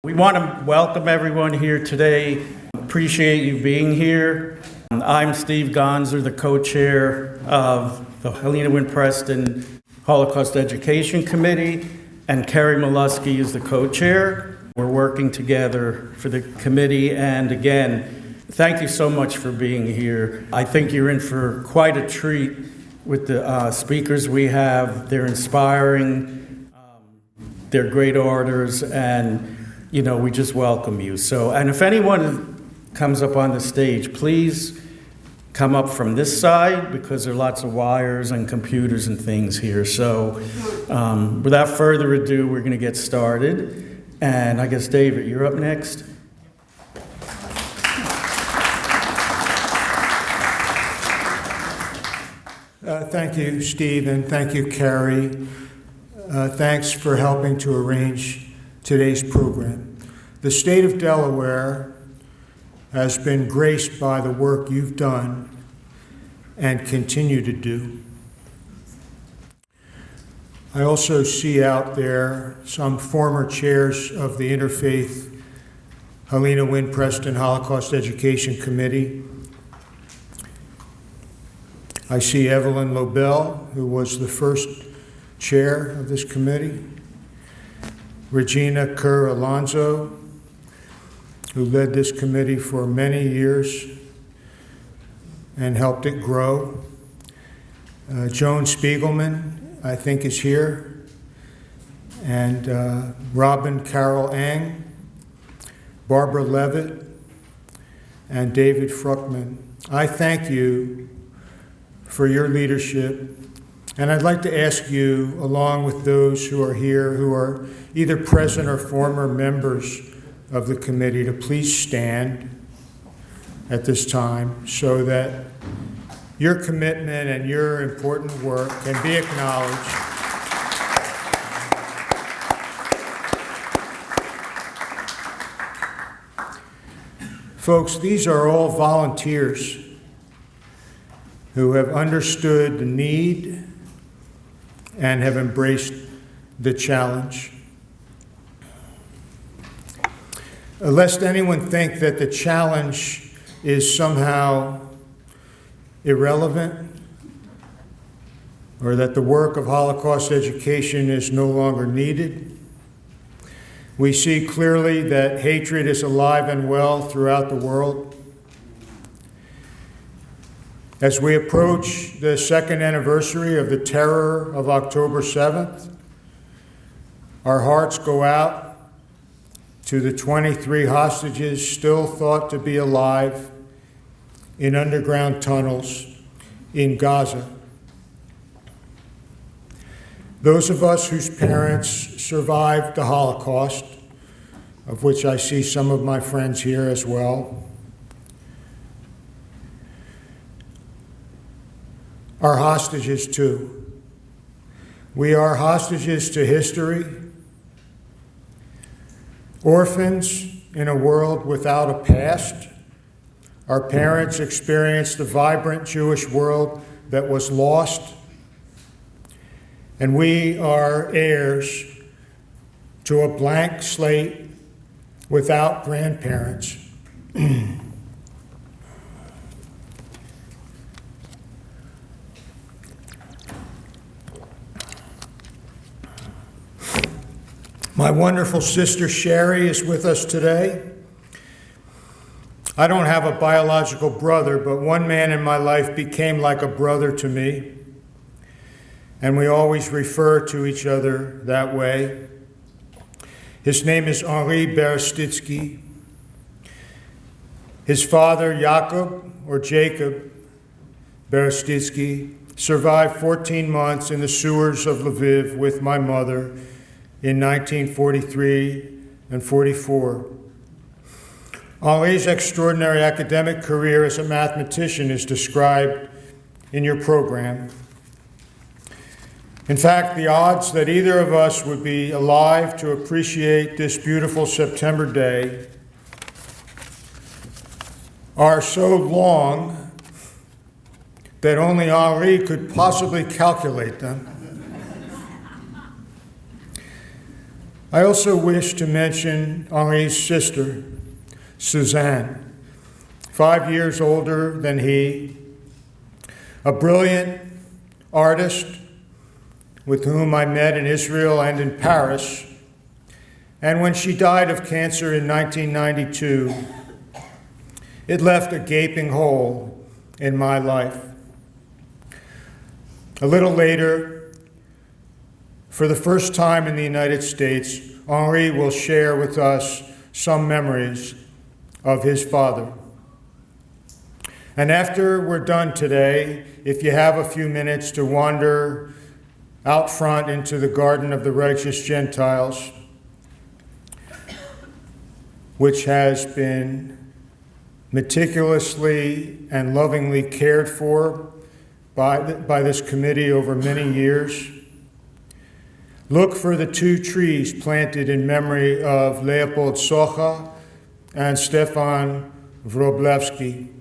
We want to welcome everyone here today. Appreciate you being here. I'm Steve Gonzer, the co-chair of the Halina Preston Holocaust Education Committee, and Carrie Molesky is the co-chair. We're working together for the committee, and again, thank you so much for being here. I think you're in for quite a treat with the speakers we have. They're inspiring, they're great orators, and we just welcome you. So, and if anyone comes up on the stage, please come up from this side because there are lots of wires and computers and things here. So, without further ado, we're going to get started. And I guess, David, you're up next. Thank you, Steve, and thank you, Carrie. Thanks for helping to arrange today's program. The state of Delaware has been graced by the work you've done and continue to do. I also see out there some former chairs of the Interfaith Halina Preston Holocaust Education Committee. I see Evelyn Lobel, who was the first chair of this committee. Regina Kerr-Alonso, who led this committee for many years and helped it grow. Joan Spiegelman, I think, is here. And Robin Carol Eng, Barbara Levitt, and David Fruchtman. I thank you for your leadership. And I'd like to ask you, along with those who are here, who are either present or former members of the committee, to please stand at this time so that your commitment and your important work can be acknowledged. Folks, these are all volunteers who have understood the need and have embraced the challenge. Lest anyone think that the challenge is somehow irrelevant or that the work of Holocaust education is no longer needed, we see clearly that hatred is alive and well throughout the world. As we approach the second anniversary of the terror of October 7th, our hearts go out to the 23 hostages still thought to be alive in underground tunnels in Gaza. Those of us whose parents survived the Holocaust, of which I see some of my friends here as well, are hostages too. We are hostages to history, orphans in a world without a past. Our parents experienced a vibrant Jewish world that was lost, and we are heirs to a blank slate without grandparents. My wonderful sister Sherry is with us today. I don't have a biological brother, but one man in my life became like a brother to me, and we always refer to each other that way. His name is Henri Berestycki. His father, Jacob Berestycki, survived 14 months in the sewers of Lviv with my mother in 1943 and 44. Henri's extraordinary academic career as a mathematician is described in your program. In fact, the odds that either of us would be alive to appreciate this beautiful September day are so long that only Henri could possibly calculate them. I also wish to mention Henri's sister, Suzanne, 5 years older than he, a brilliant artist with whom I met in Israel and in Paris. And when she died of cancer in 1992, it left a gaping hole in my life. A little later, for the first time in the United States, Henri will share with us some memories of his father. And after we're done today, if you have a few minutes to wander out front into the Garden of the Righteous Gentiles, which has been meticulously and lovingly cared for by this committee over many years. Look for the 2 trees planted in memory of Leopold Socha and Stefan Wroblewski.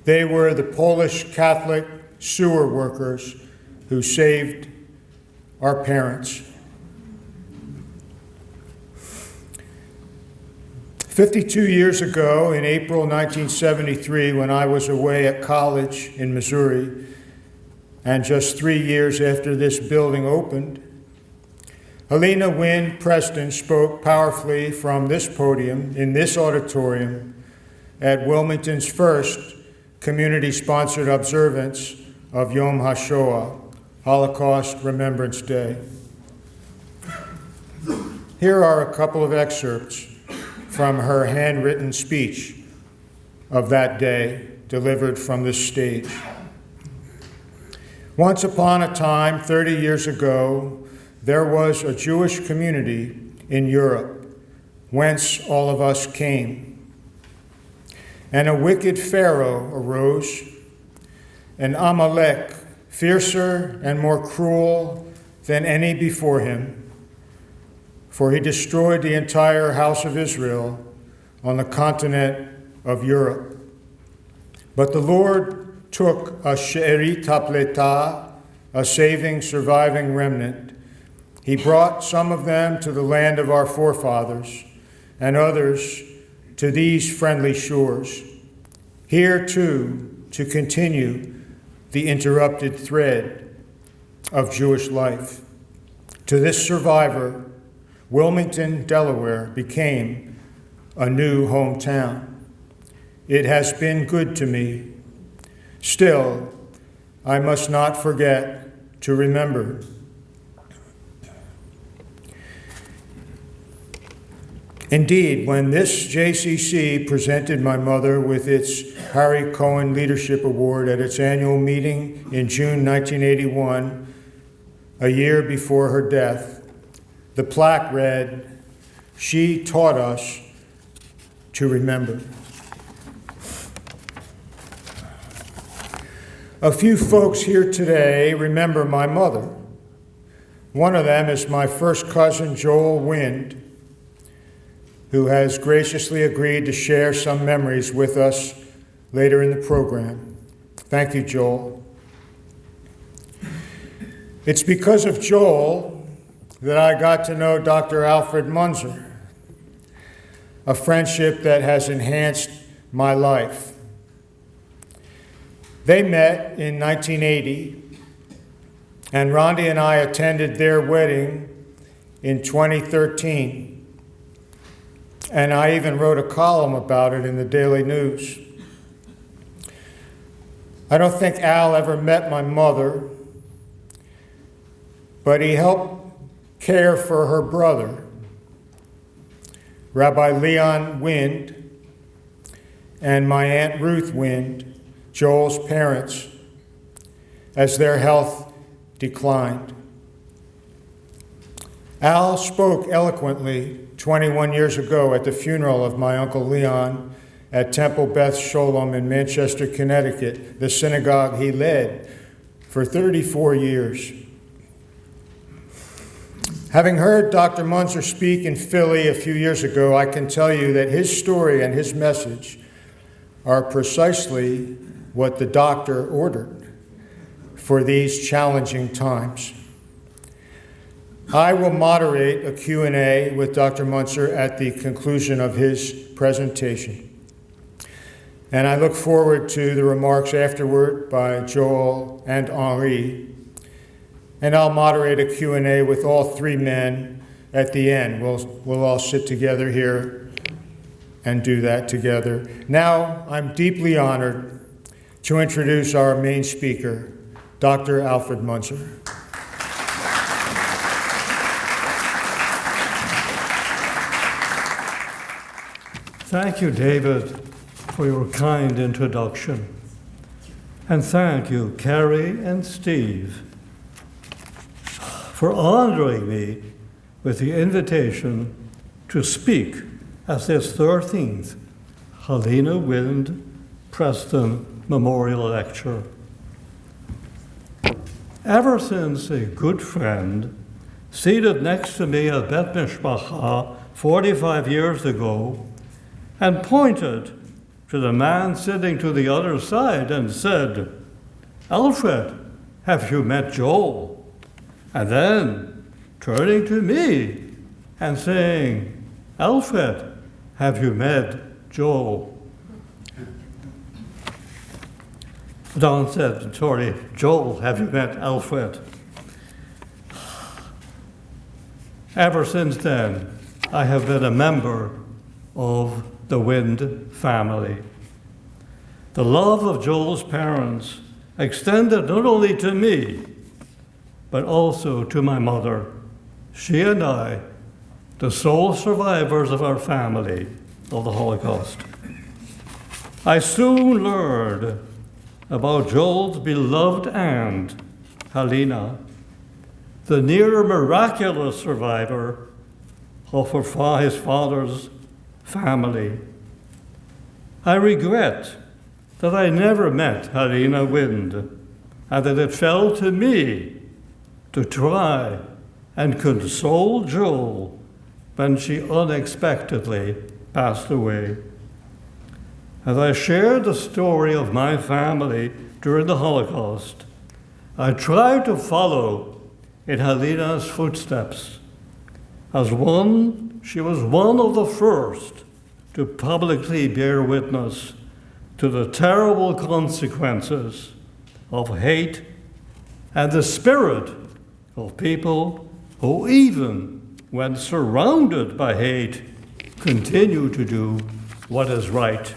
They were the Polish Catholic sewer workers who saved our parents. 52 years ago, in April 1973, when I was away at college in Missouri, and just 3 years after this building opened, Halina Preston spoke powerfully from this podium in this auditorium at Wilmington's first community-sponsored observance of Yom HaShoah, Holocaust Remembrance Day. Here are a couple of excerpts from her handwritten speech of that day, delivered from this stage. Once upon a time, 30 years ago, there was a Jewish community in Europe, whence all of us came. And a wicked Pharaoh arose, an Amalek, fiercer and more cruel than any before him, for he destroyed the entire house of Israel on the continent of Europe. But the Lord took a she'erit hapletah, a saving, surviving remnant. He brought some of them to the land of our forefathers, and others to these friendly shores. Here, too, to continue the interrupted thread of Jewish life. To this survivor, Wilmington, Delaware, became a new hometown. It has been good to me. Still, I must not forget to remember. Indeed, when this JCC presented my mother with its Harry Cohen Leadership Award at its annual meeting in June 1981, a year before her death, the plaque read, "She taught us to remember." A few folks here today remember my mother. One of them is my first cousin, Joel Wind, who has graciously agreed to share some memories with us later in the program. Thank you, Joel. It's because of Joel that I got to know Dr. Alfred Münzer, a friendship that has enhanced my life. They met in 1980, and Rondi and I attended their wedding in 2013. And I even wrote a column about it in the Daily News. I don't think Al ever met my mother, but he helped care for her brother, Rabbi Leon Wind, and my Aunt Ruth Wind, Joel's parents, as their health declined. Al spoke eloquently 21 years ago at the funeral of my Uncle Leon at Temple Beth Sholom in Manchester, Connecticut, the synagogue he led for 34 years. Having heard Dr. Münzer speak in Philly a few years ago, I can tell you that his story and his message are precisely what the doctor ordered for these challenging times. I will moderate a Q&A with Dr. Münzer at the conclusion of his presentation. And I look forward to the remarks afterward by Joel and Henri. And I'll moderate a Q&A with all three men at the end. We'll all sit together here and do that together. Now, I'm deeply honored to introduce our main speaker, Dr. Alfred Münzer. Thank you, David, for your kind introduction. And thank you, Carrie and Steve, for honoring me with the invitation to speak at this 13th Halina Preston Memorial Lecture. Ever since a good friend seated next to me at Bet Mishpacha 45 years ago and pointed to the man sitting to the other side and said, "Alfred, have you met Joel?" And then turning to me and saying, "Alfred, have you met Joel?" Don said, "Sorry, Joel, have you met Alfred?" Ever since then, I have been a member of the Wind family. The love of Joel's parents extended not only to me, but also to my mother. She and I, the sole survivors of our family of the Holocaust. I soon learned about Joel's beloved aunt, Halina, the near miraculous survivor of his father's family. I regret that I never met Halina Wind and that it fell to me to try and console Joel when she unexpectedly passed away. As I shared the story of my family during the Holocaust, I tried to follow in Halina's footsteps. She was one of the first to publicly bear witness to the terrible consequences of hate and the spirit of people who, even when surrounded by hate, continue to do what is right.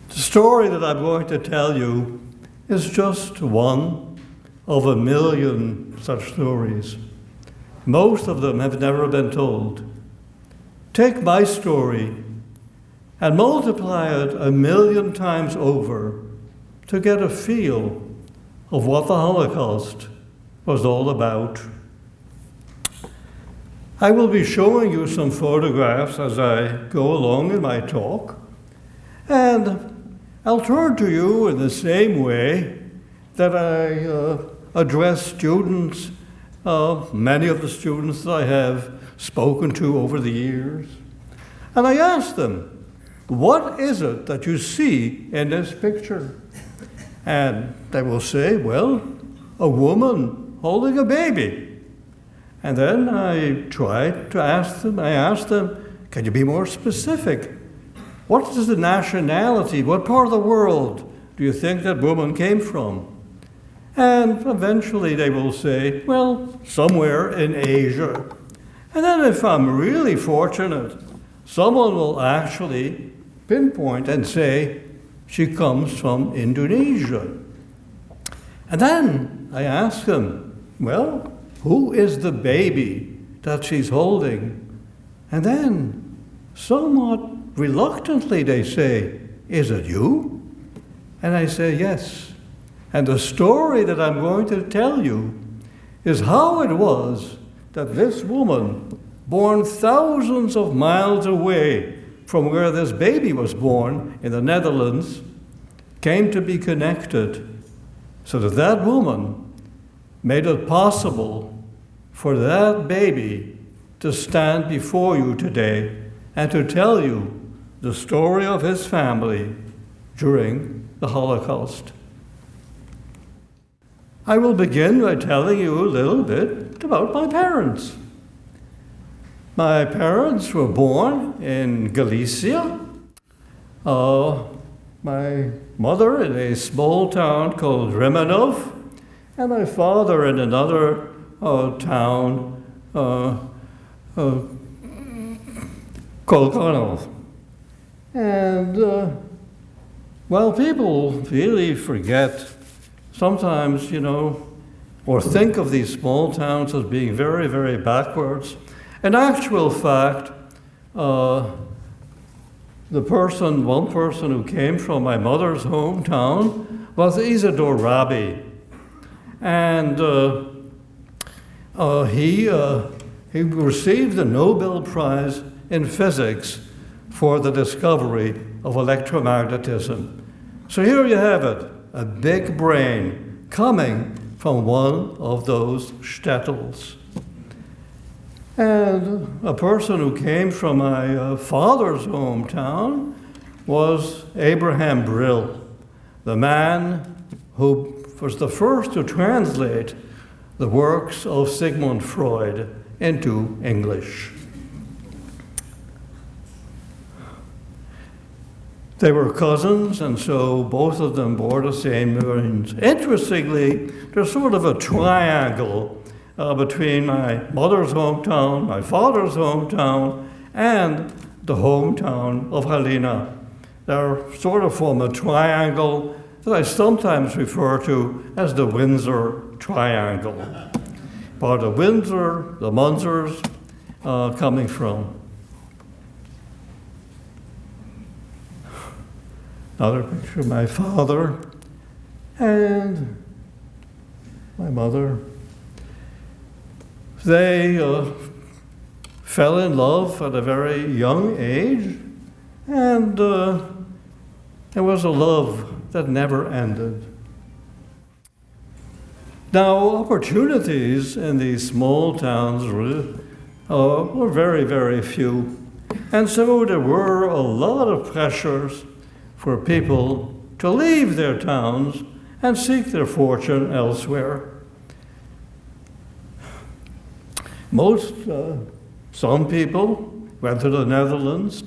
The story that I'm going to tell you is just one of a million such stories. Most of them have never been told. Take my story and multiply it 1,000,000 times over to get a feel of what the Holocaust was all about. I will be showing you some photographs as I go along in my talk, and I'll turn to you in the same way that I address students, many of the students that I have spoken to over the years. And I ask them, what is it that you see in this picture? And they will say, well, a woman holding a baby. And then I ask them, can you be more specific? What is the nationality? What part of the world do you think that woman came from? And eventually they will say, well, somewhere in Asia. And then if I'm really fortunate, someone will actually pinpoint and say, she comes from Indonesia. And then I ask them, well, who is the baby that she's holding? And then, somewhat reluctantly, they say, is it you? And I say, yes. And the story that I'm going to tell you is how it was that this woman, born thousands of miles away from where this baby was born in the Netherlands, came to be connected so that that woman made it possible for that baby to stand before you today and to tell you the story of his family during the Holocaust. I will begin by telling you a little bit about my parents. My parents were born in Galicia. My mother in a small town called Remenov, and my father in another town called Konov. And well, people really forget sometimes, or think of these small towns as being very, very backwards. In actual fact, one person who came from my mother's hometown was Isidore Rabi. And he received the Nobel Prize in Physics for the discovery of electromagnetism. So here you have it, a big brain coming from one of those shtetls. And a person who came from my father's hometown was Abraham Brill, the man who was the first to translate the works of Sigmund Freud into English. They were cousins, and so both of them bore the same names. Interestingly, there's sort of a triangle between my mother's hometown, my father's hometown, and the hometown of Halina. They're sort of form a triangle that I sometimes refer to as the Windsor Triangle. Part of Windsor, the Munzers coming from. Another picture of my father and my mother. They fell in love at a very young age, and it was a love that never ended. Now, opportunities in these small towns were very, very few, and so there were a lot of pressures for people to leave their towns and seek their fortune elsewhere. Some people went to the Netherlands,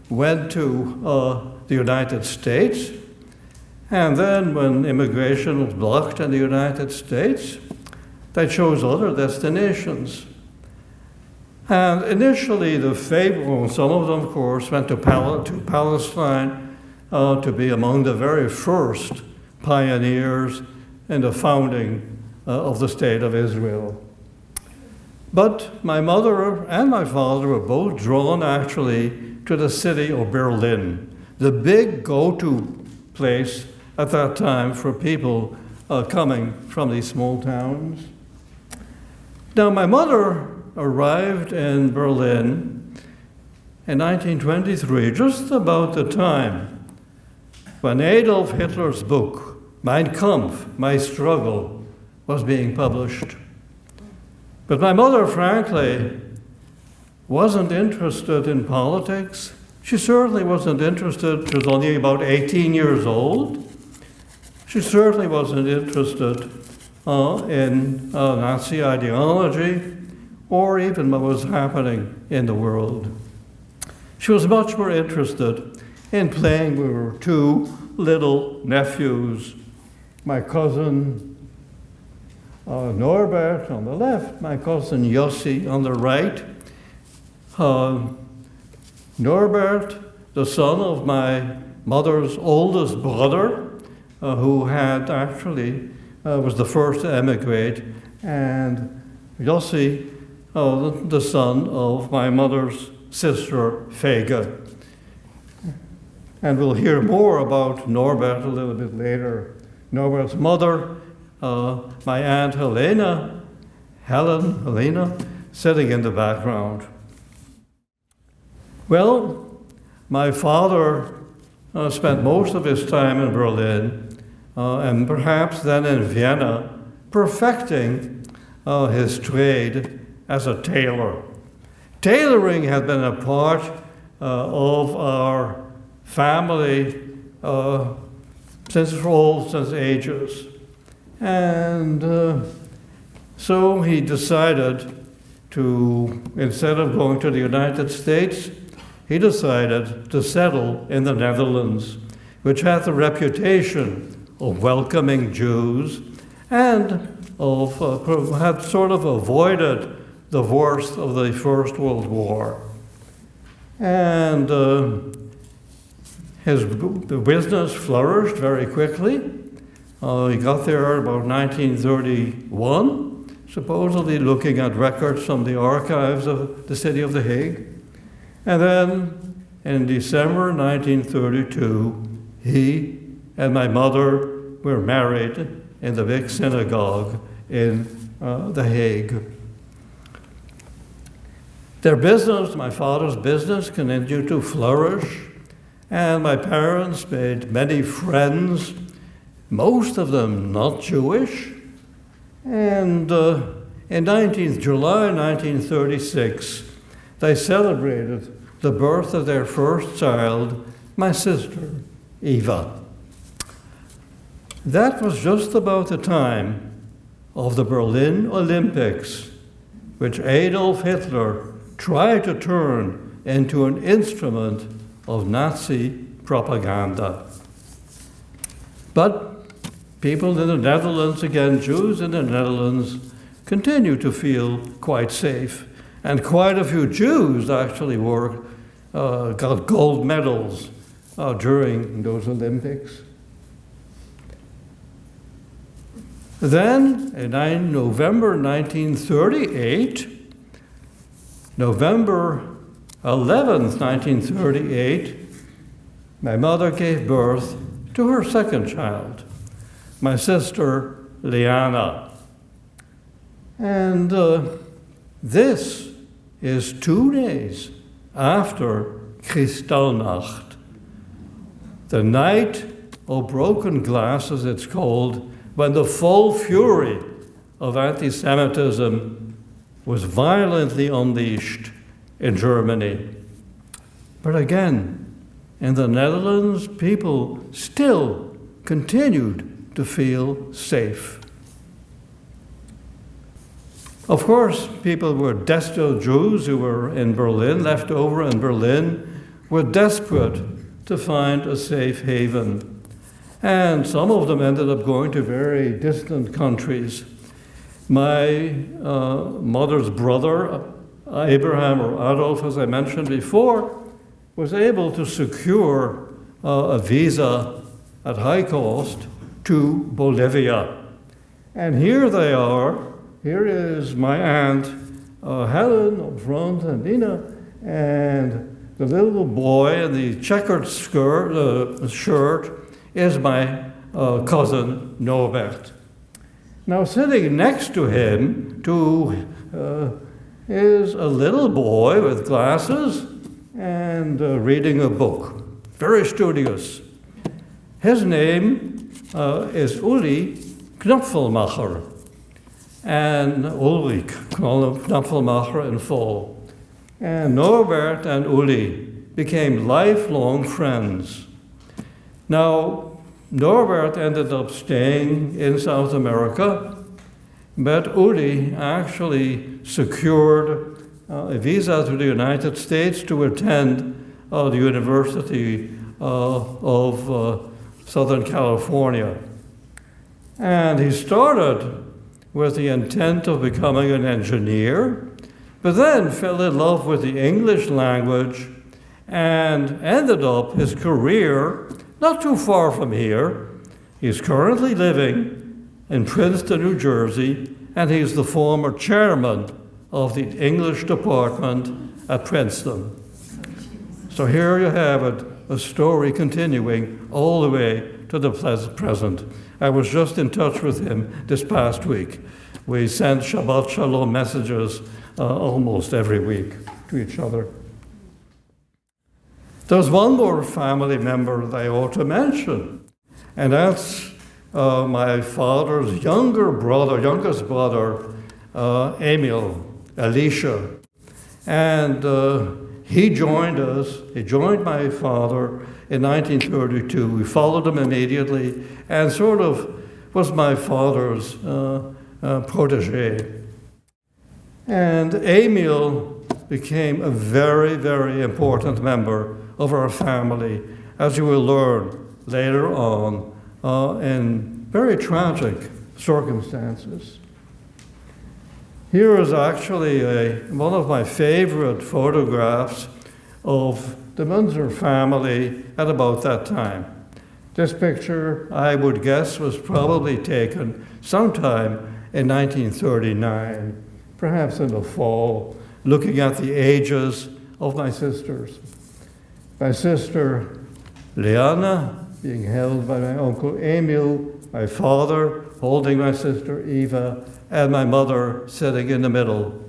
went to the United States, and then when immigration was blocked in the United States, they chose other destinations. And initially, some of them, of course, went to Palestine to be among the very first pioneers in the founding of the State of Israel. But my mother and my father were both drawn actually to the city of Berlin, the big go-to place at that time for people coming from these small towns. Now, my mother arrived in Berlin in 1923, just about the time when Adolf Hitler's book, Mein Kampf, My Struggle, was being published. But my mother, frankly, wasn't interested in politics. She certainly wasn't interested. She was only about 18 years old. She certainly wasn't interested in Nazi ideology or even what was happening in the world. She was much more interested in playing with her two little nephews, my cousin Norbert on the left, my cousin Yossi on the right. Norbert, the son of my mother's oldest brother, who had actually was the first to emigrate, and Yossi, the son of my mother's sister, Fega. And we'll hear more about Norbert a little bit later. Norbert's mother, my aunt Halina, sitting in the background. Well, my father spent most of his time in Berlin, and perhaps then in Vienna, perfecting his trade as a tailor. Tailoring had been a part of our family since ages. And so he decided to, instead of going to the United States, he decided to settle in the Netherlands, which had the reputation of welcoming Jews and had sort of avoided the worst of the First World War. And his business flourished very quickly. He got there about 1931, supposedly looking at records from the archives of the city of The Hague. And then in December 1932, he and my mother were married in the big synagogue in The Hague. Their business, my father's business, continued to flourish, and my parents made many friends, most of them not Jewish. And in July 1936, they celebrated the birth of their first child, my sister, Eva. That was just about the time of the Berlin Olympics, which Adolf Hitler tried to turn into an instrument of Nazi propaganda. But people in the Netherlands, again, Jews in the Netherlands, continue to feel quite safe. And quite a few Jews actually got gold medals during those Olympics. Then, in November 1938, November 11th, 1938, my mother gave birth to her second child, my sister, Liana. And this is 2 days after Kristallnacht, the night of broken glass, as it's called, when the full fury of anti-Semitism was violently unleashed in Germany. But again, in the Netherlands, people still continued to feel safe. Of course, people were desperate. Jews who were in Berlin, left over in Berlin, were desperate to find a safe haven. And some of them ended up going to very distant countries. My mother's brother, Abraham or Adolf, as I mentioned before, was able to secure a visa at high cost to Bolivia. And here they are. Here is my aunt, Helen up front, and Nina, and the little boy in the checkered shirt is my cousin, Norbert. Now, sitting next to him is a little boy with glasses and reading a book, very studious. His name is Uli Knopfelmacher, and Ulrich Knopfelmacher in full. And Norbert and Uli became lifelong friends. Now, Norbert ended up staying in South America, but Uli actually secured a visa to the United States to attend the University of Southern California. And he started with the intent of becoming an engineer, but then fell in love with the English language and ended up his career not too far from here. He's currently living in Princeton, New Jersey, and he's the former chairman of the English department at Princeton. So here you have it, a story continuing all the way to the present. I was just in touch with him this past week. We sent Shabbat Shalom messages almost every week to each other. There's one more family member that I ought to mention, and that's my father's youngest brother, Emil, Elisha. And he joined my father in 1932. We followed him immediately and sort of was my father's protege. And Emil became a very, very important member of our family, as you will learn later on, in very tragic circumstances. Here is actually one of my favorite photographs of the Münzer family at about that time. This picture, I would guess, was probably taken sometime in 1939, perhaps in the fall, looking at the ages of my sisters. My sister Liana being held by my uncle Emil, my father holding my sister Eva, and my mother sitting in the middle.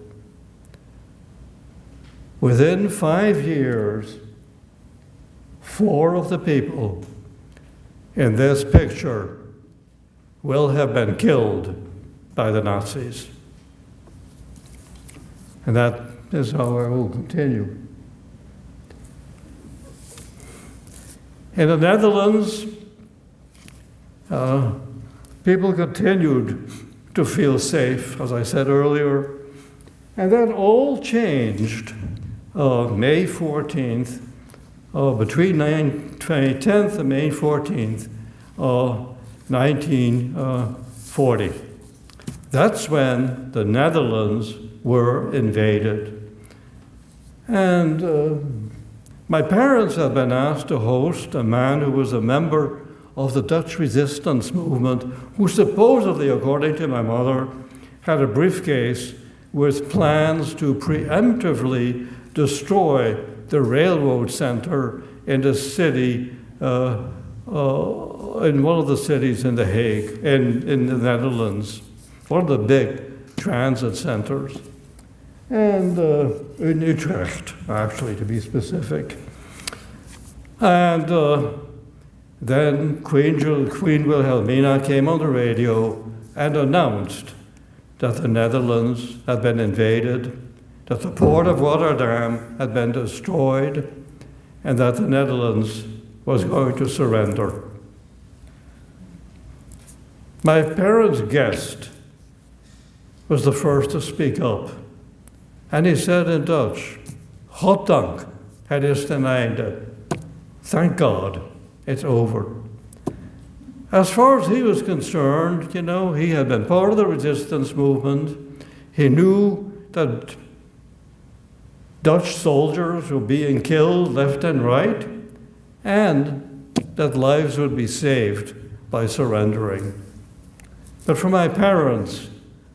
Within 5 years, 4 of the people in this picture will have been killed by the Nazis. And that is how I will continue. In the Netherlands, people continued to feel safe, as I said earlier, and that all changed May 14th, between May 10th and May 14th, 1940. That's when the Netherlands were invaded. And my parents had been asked to host a man who was a member of the Dutch resistance movement, who supposedly, according to my mother, had a briefcase with plans to preemptively destroy the railroad center in the city, in one of the cities in The Hague, in the Netherlands, one of the big transit centers. And in Utrecht, actually, to be specific. And then Queen Wilhelmina came on the radio and announced that the Netherlands had been invaded, that the port of Rotterdam had been destroyed, and that the Netherlands was going to surrender. My parents' guest was the first to speak up. And he said in Dutch, "Goddank, het is ten einde." Thank God, it's over. As far as he was concerned, you know, he had been part of the resistance movement. He knew that Dutch soldiers were being killed left and right, and that lives would be saved by surrendering. But for my parents,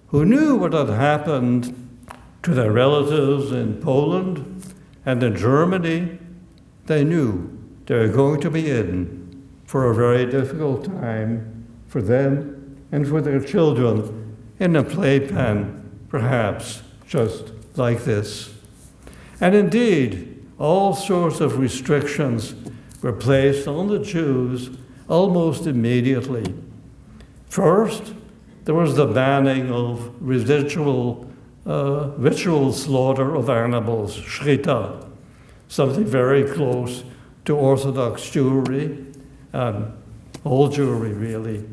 who knew what had happened to their relatives in Poland and in Germany, they knew they were going to be in for a very difficult time for them and for their children in a playpen, perhaps just like this. And indeed, all sorts of restrictions were placed on the Jews almost immediately. First, there was the banning of ritual slaughter of animals, shrita, something very close to Orthodox Jewry, all Jewry really,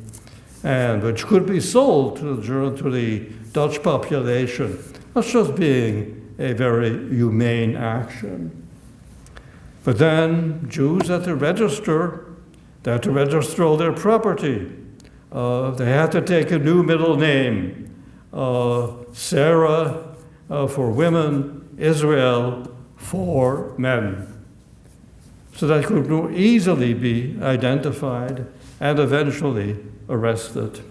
and which could be sold to the Dutch population as just being a very humane action. But then Jews had to register. They had to register all their property. They had to take a new middle name. Sarah for women, Israel for men. So that could more easily be identified and eventually arrested.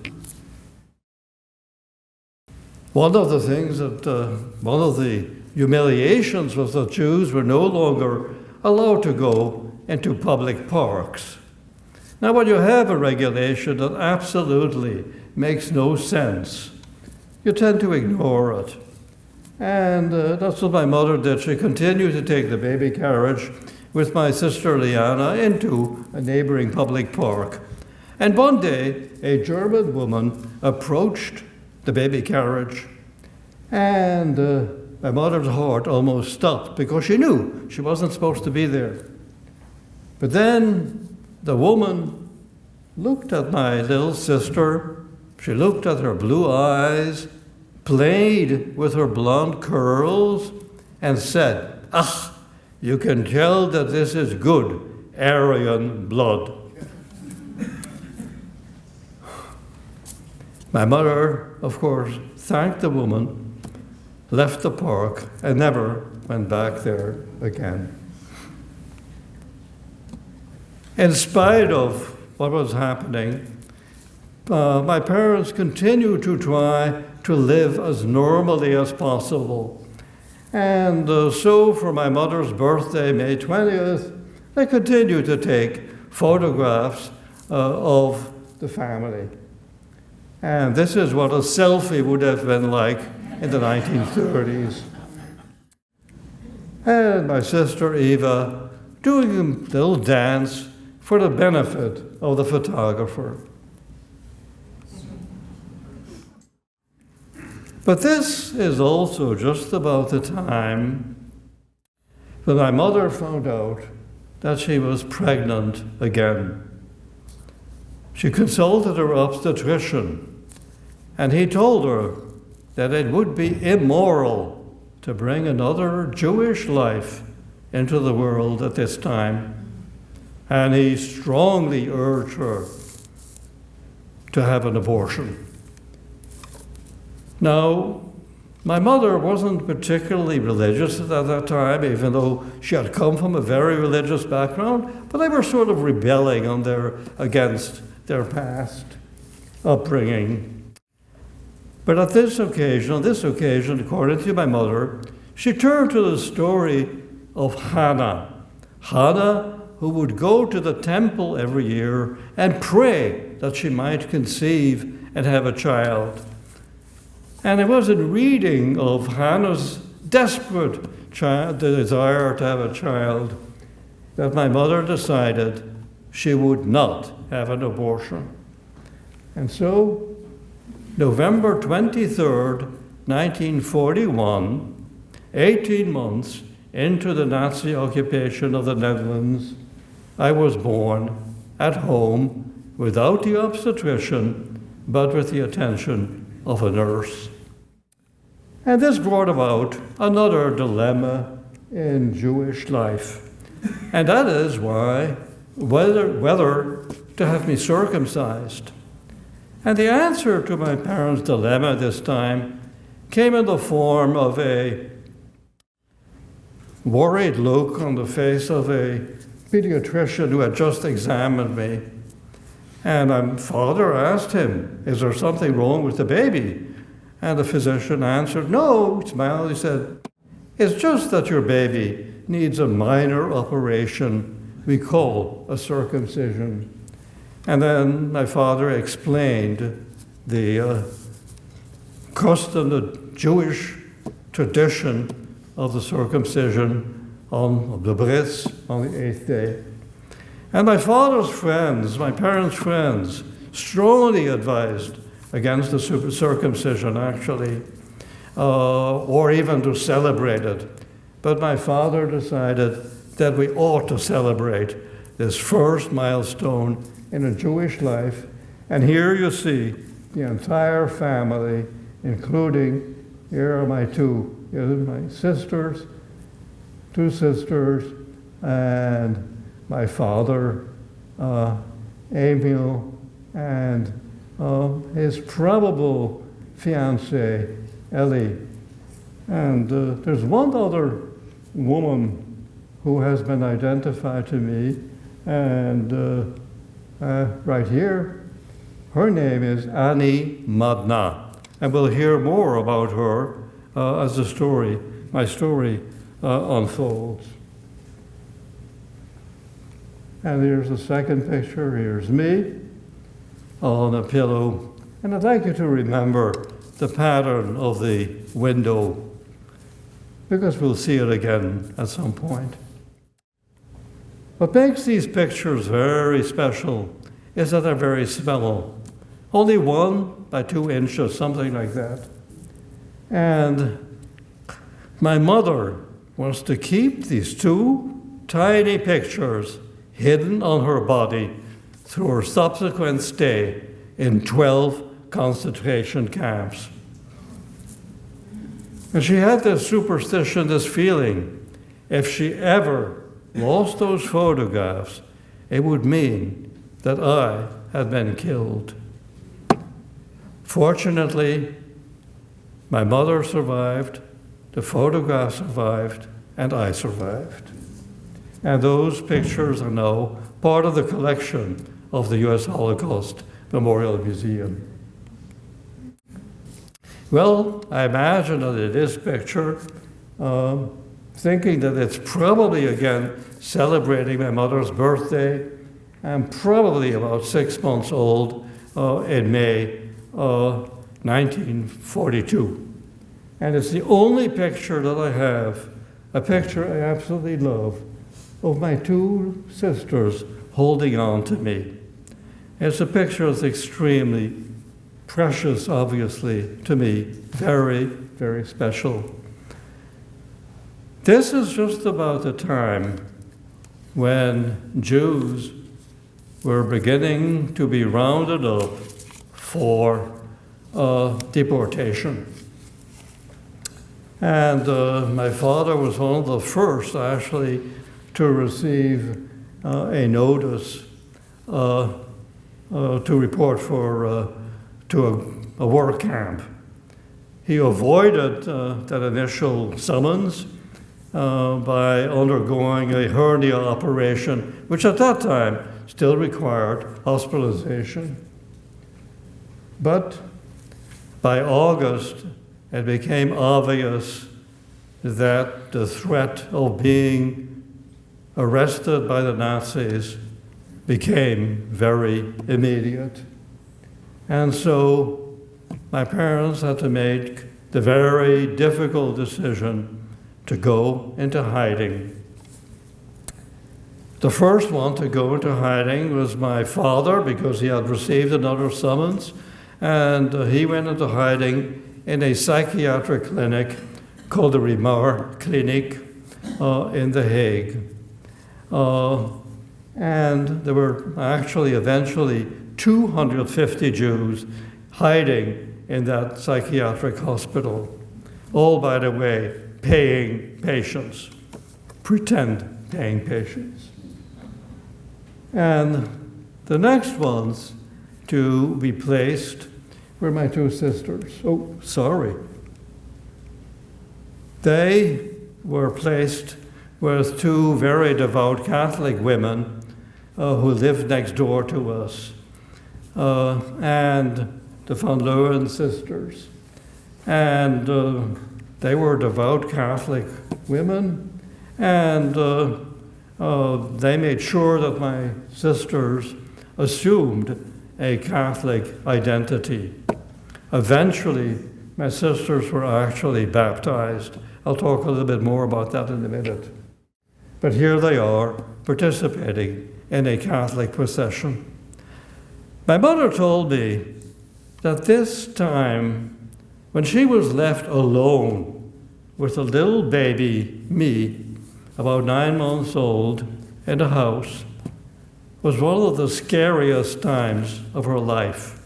One of the things that, one of the humiliations was that Jews were no longer allowed to go into public parks. Now, when you have a regulation that absolutely makes no sense, you tend to ignore it. And that's what my mother did. She continued to take the baby carriage with my sister Liana into a neighboring public park. And one day, a German woman approached the baby carriage, and my mother's heart almost stopped because she knew she wasn't supposed to be there. But then the woman looked at my little sister. She looked at her blue eyes, played with her blonde curls, and said, "Ah, you can tell that this is good Aryan blood." My mother, of course, thanked the woman, left the park, and never went back there again. In spite of what was happening, my parents continued to try to live as normally as possible. And so for my mother's birthday, May 20th, they continued to take photographs of the family. And this is what a selfie would have been like in the 1930s. And my sister Eva doing a little dance for the benefit of the photographer. But this is also just about the time when my mother found out that she was pregnant again. She consulted her obstetrician, and he told her that it would be immoral to bring another Jewish life into the world at this time. And he strongly urged her to have an abortion. Now, my mother wasn't particularly religious at that time, even though she had come from a very religious background, but they were sort of rebelling against their past upbringing. But on this occasion, according to my mother, she turned to the story of Hannah. Hannah, who would go to the temple every year and pray that she might conceive and have a child. And it was in reading of Hannah's desperate desire to have a child that my mother decided she would not have an abortion. And so, November 23rd, 1941, 18 months into the Nazi occupation of the Netherlands, I was born at home without the obstetrician, but with the attention of a nurse. And this brought about another dilemma in Jewish life, and that is whether to have me circumcised. And the answer to my parents' dilemma this time came in the form of a worried look on the face of a pediatrician who had just examined me. And my father asked him, "Is there something wrong with the baby?" And the physician answered, "No," he smiled, he said, "it's just that your baby needs a minor operation we call a circumcision." And then my father explained the custom, the Jewish tradition of the circumcision on the bris, on the 8th day. And my father's friends, my parents' friends, strongly advised against the circumcision, actually, or even to celebrate it. But my father decided that we ought to celebrate this first milestone in a Jewish life. And here you see the entire family, including, here are my sisters, two sisters, and my father, Emil, and his probable fiancée, Ellie. And there's one other woman who has been identified to me, and right here, her name is Annie Madna. And we'll hear more about her as my story unfolds. And here's the second picture. Here's me on a pillow. And I'd like you to remember the pattern of the window, because we'll see it again at some point. What makes these pictures very special is that they're very small. Only 1 by 2 inches, something like that. And my mother wants to keep these 2 tiny pictures hidden on her body through her subsequent stay in 12 concentration camps. And she had this superstition, this feeling, if she ever lost those photographs, it would mean that I had been killed. Fortunately, my mother survived, the photograph survived, and I survived. And those pictures are now part of the collection of the U.S. Holocaust Memorial Museum. Well, I imagine that in this picture, thinking that it's probably again celebrating my mother's birthday. I'm probably about 6 months old in May 1942. And it's the only picture that I have, a picture I absolutely love, of my two sisters holding on to me. It's a picture that's extremely precious, obviously, to me, very, very special. This is just about the time when Jews were beginning to be rounded up for deportation. And my father was one of the first, actually, to receive a notice to report to a work camp. He avoided that initial summons by undergoing a hernia operation, which at that time still required hospitalization. But by August, it became obvious that the threat of being arrested by the Nazis became very immediate. And so my parents had to make the very difficult decision to go into hiding. The first one to go into hiding was my father, because he had received another summons, and he went into hiding in a psychiatric clinic called the Remar Clinic in The Hague. And there were actually eventually 250 Jews hiding in that psychiatric hospital, all, by the way, paying patients, pretend paying patients. And the next ones to be placed were my two sisters. Oh, sorry. They were placed with two very devout Catholic women who lived next door to us, and the Van Leeuwen sisters. And they were devout Catholic women, and they made sure that my sisters assumed a Catholic identity. Eventually, my sisters were actually baptized. I'll talk a little bit more about that in a minute. But here they are, participating in a Catholic procession. My mother told me that this time, when she was left alone with a little baby, me, about 9 months old, in the house, was one of the scariest times of her life.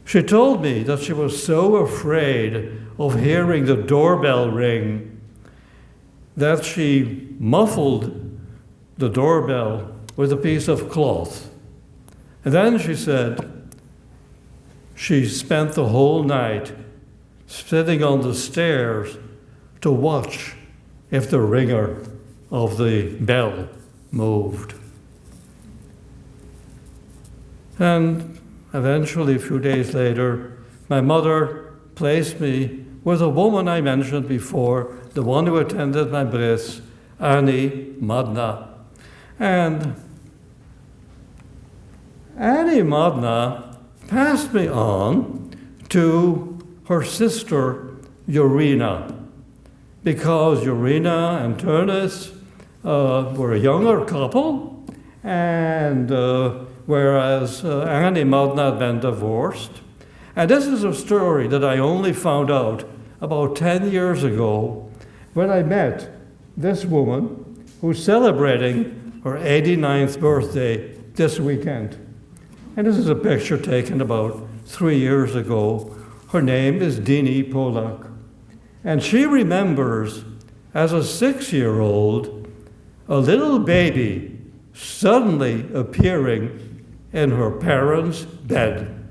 She told me that she was so afraid of hearing the doorbell ring that she muffled the doorbell with a piece of cloth. And then she said she spent the whole night sitting on the stairs to watch if the ringer of the bell moved. And eventually, a few days later, my mother placed me with a woman I mentioned before, the one who attended my bris, Annie Madna. And Annie Madna passed me on to her sister, Urina, because Urina and Turnus were a younger couple, and whereas Annie Madna had been divorced. And this is a story that I only found out about 10 years ago when I met this woman who's celebrating her 89th birthday this weekend. And this is a picture taken about 3 years ago. Her name is Dini Polak. And she remembers, as a 6-year-old, a little baby suddenly appearing in her parents' bed.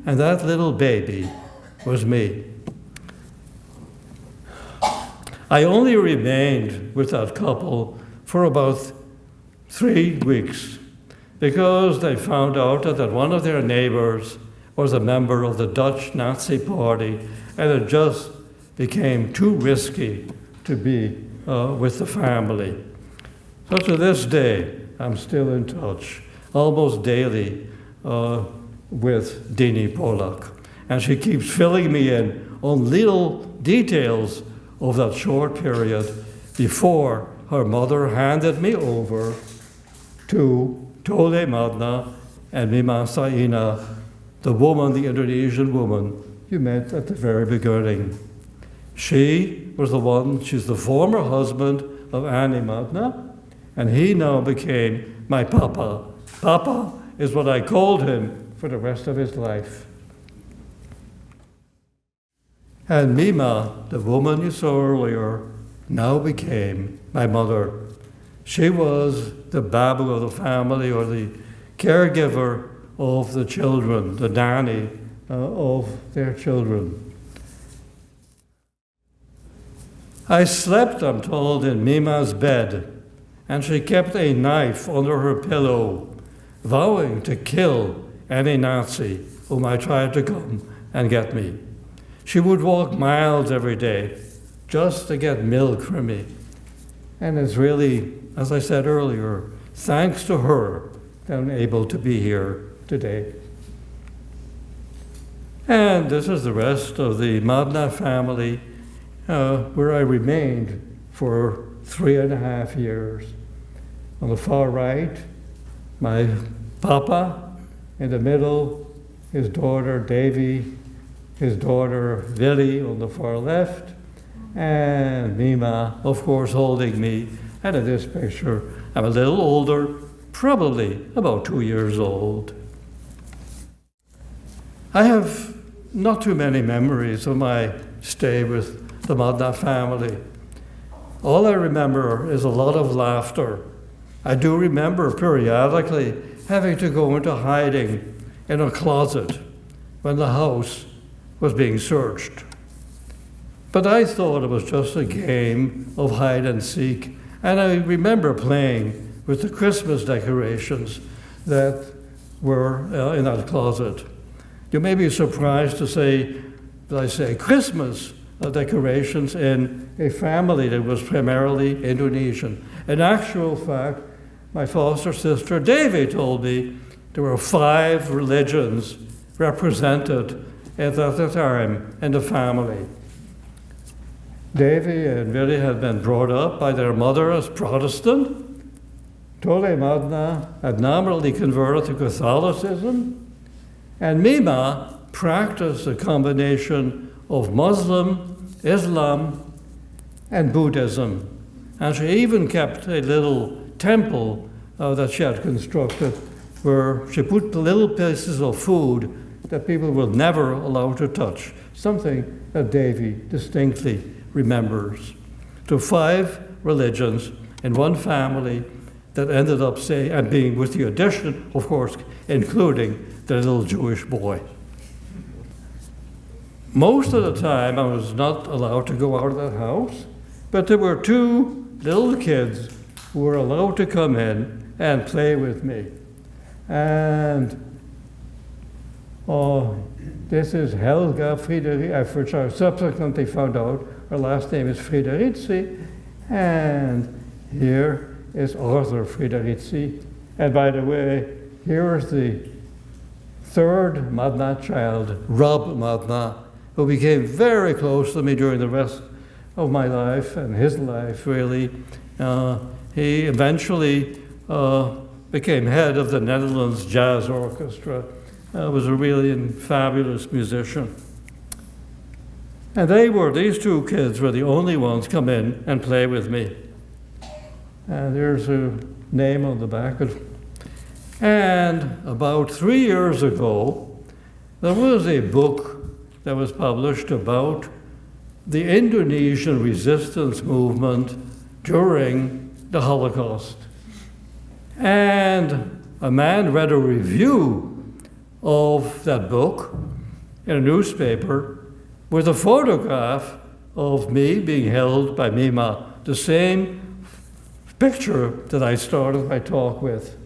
And that little baby was me. I only remained with that couple for about 3 weeks because they found out that one of their neighbors was a member of the Dutch Nazi Party, and it just became too risky to be with the family. So to this day, I'm still in touch, almost daily, with Dini Polak. And she keeps filling me in on little details of that short period before her mother handed me over to Tole Madna and Mima Saina, the woman, the Indonesian woman you met at the very beginning. She was the one, she's the former husband of Annie Madna, and he now became my papa. Papa is what I called him for the rest of his life. And Mima, the woman you saw earlier, now became my mother. She was the babu of the family, or the caregiver of the children, the nanny of their children. I slept, I'm told, in Mima's bed, and she kept a knife under her pillow, vowing to kill any Nazi who might try to come and get me. She would walk miles every day just to get milk from me. And it's really, as I said earlier, thanks to her that I'm able to be here today. And this is the rest of the Madna family, where I remained for 3.5 years. On the far right, my papa. In the middle, his daughter Davy, his daughter Vili on the far left, and Mima, of course, holding me. And in this picture, I'm a little older, probably about 2 years old. I have not too many memories of my stay with the Madna family. All I remember is a lot of laughter. I do remember periodically having to go into hiding in a closet when the house was being searched. But I thought it was just a game of hide and seek, and I remember playing with the Christmas decorations that were in that closet. You may be surprised to say that I say Christmas decorations in a family that was primarily Indonesian. In actual fact, my foster sister Davy told me there were 5 religions represented at that time in the family. Davy and Vili had been brought up by their mother as Protestant. Tole Madna had nominally converted to Catholicism. And Mima practiced a combination of Muslim, Islam, and Buddhism. And she even kept a little temple that she had constructed where she put little pieces of food that people were never allowed to touch, something that Davy distinctly remembers. So 5 religions in one family that ended up being, with the addition, of course, including the little Jewish boy. Most of the time I was not allowed to go out of that house, but there were 2 little kids who were allowed to come in and play with me. And this is Helga Friederici, which I subsequently found out her last name is Friederici, and here is Arthur Friederici. And by the way, here is the 3rd Madna child, Rob Madna, who became very close to me during the rest of my life, and his life really. He eventually became head of the Netherlands Jazz Orchestra. Was a really fabulous musician. And these 2 kids were the only ones come in and play with me. And there's a name on the back. And about 3 years ago, there was a book that was published about the Indonesian resistance movement during the Holocaust. And a man read a review of that book in a newspaper with a photograph of me being held by Mima, the same picture that I started my talk with.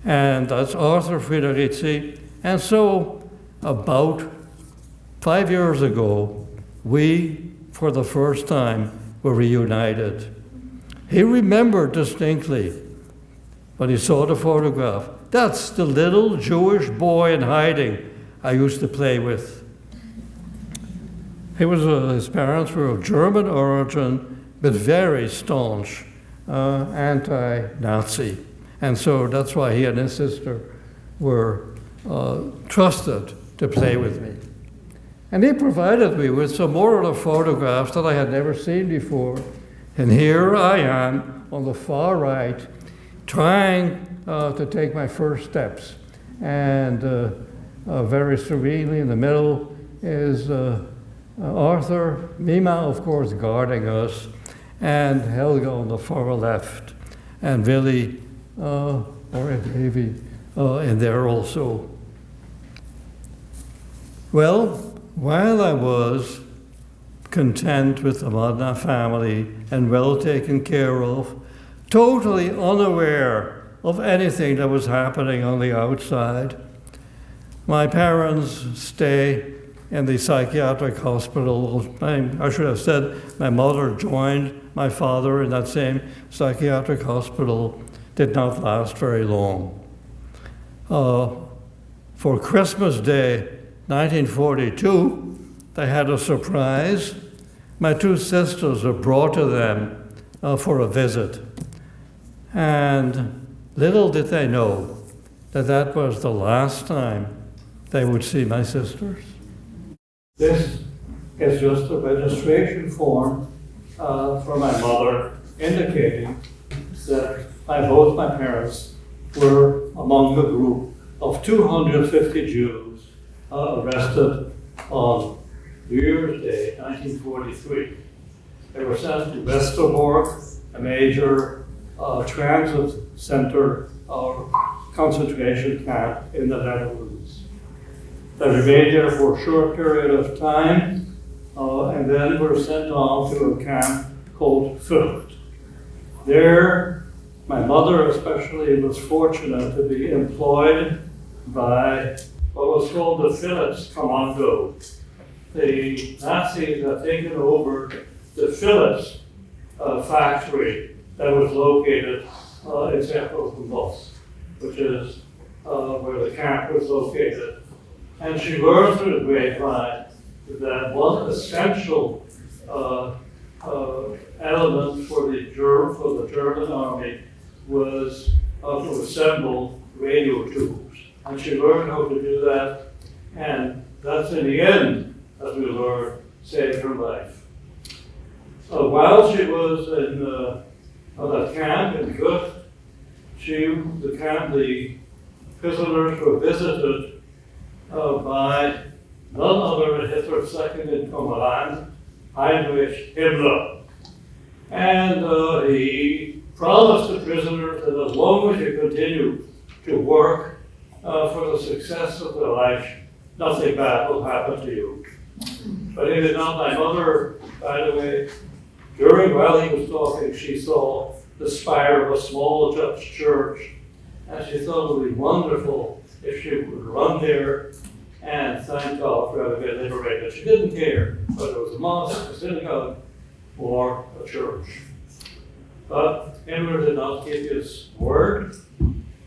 And that's Arthur Friederici. And so about 5 years ago, we, for the first time, were reunited. He remembered distinctly when he saw the photograph. That's the little Jewish boy in hiding I used to play with. His parents were of German origin, but very staunch anti-Nazi. And so that's why he and his sister were trusted to play with me. And he provided me with some more of the photographs that I had never seen before. And here I am on the far right, trying to take my first steps. And very serenely in the middle is Arthur, Mima, of course, guarding us, and Helga on the far left, and Willy, or maybe in there also. Well, while I was content with the Madna family and well taken care of, totally unaware of anything that was happening on the outside, my parents stay in the psychiatric hospital. I should have said my mother joined my father in that same psychiatric hospital. Did not last very long. For Christmas Day, 1942, they had a surprise. My two sisters were brought to them for a visit. And little did they know that that was the last time they would see my sisters. This is just a registration form for my mother, indicating that both my parents were among the group of 250 Jews arrested on New Year's Day, 1943. They were sent to Westerbork, a major transit center or concentration camp in the Netherlands. They remained there for a short period of time and then were sent on to a camp called Vught. There, my mother especially was fortunate to be employed by what was called the Phillips Commando. The Nazis had taken over the Phillips factory that was located in Sept, which is where the camp was located. And she learned through the grapevine that one essential element for the German army was to assemble radio tubes. And she learned how to do that, and that's in the end, as we learned, saved her life. While she was in that camp in Vught, the prisoners were visited by none other than Hitler's second in command, Heinrich Himmler. And he promised the prisoners that as long as you continue to work for the success of their life, nothing bad will happen to you. But he did not. My mother, by the way, while he was talking, she saw the spire of a small Dutch church, and she thought it would be wonderful if she would run there and thank God for having been liberated. She didn't care whether it was a mosque, a synagogue, or a church. But Himmler did not keep his word,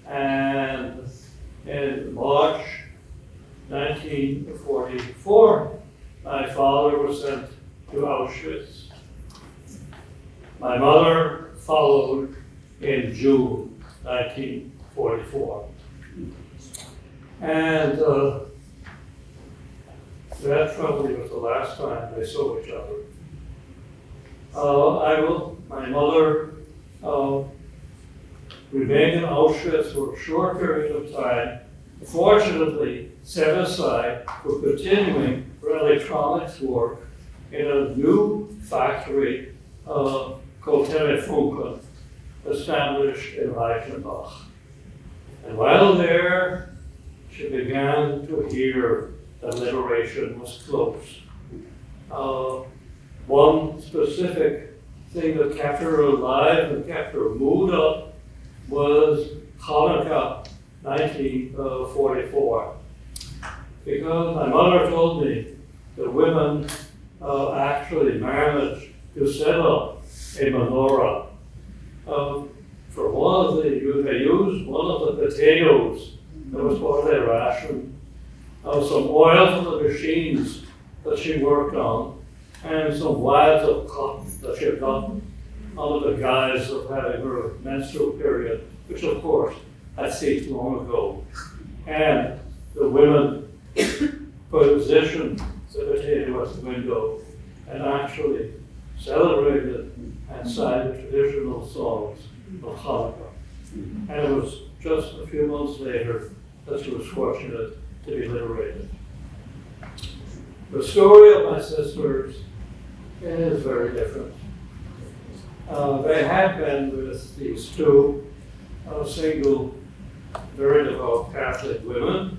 and in March 1944, my father was sent to Auschwitz. My mother followed in June 1944. And that probably was the last time they saw each other. My mother remained in Auschwitz for a short period of time, fortunately set aside for continuing her electronics work in a new factory called Telefunken, established in Reichenbach. And while there, she began to hear that liberation was close. One specific thing that kept her alive and kept her mood up was Hanukkah 1944. Because my mother told me that women actually managed to set up a menorah. For one of they used one of the potatoes that was part of their ration, some oil from the machines that she worked on, and some wads of cotton that she had gotten under the guise of having her menstrual period, which of course had ceased long ago. And the women positioned the potato at the window and actually celebrated and sang the traditional songs of Hanukkah. And it was just a few months later that she was fortunate to be liberated. The story of my sisters is very different. They had been with these two single, very devout Catholic women,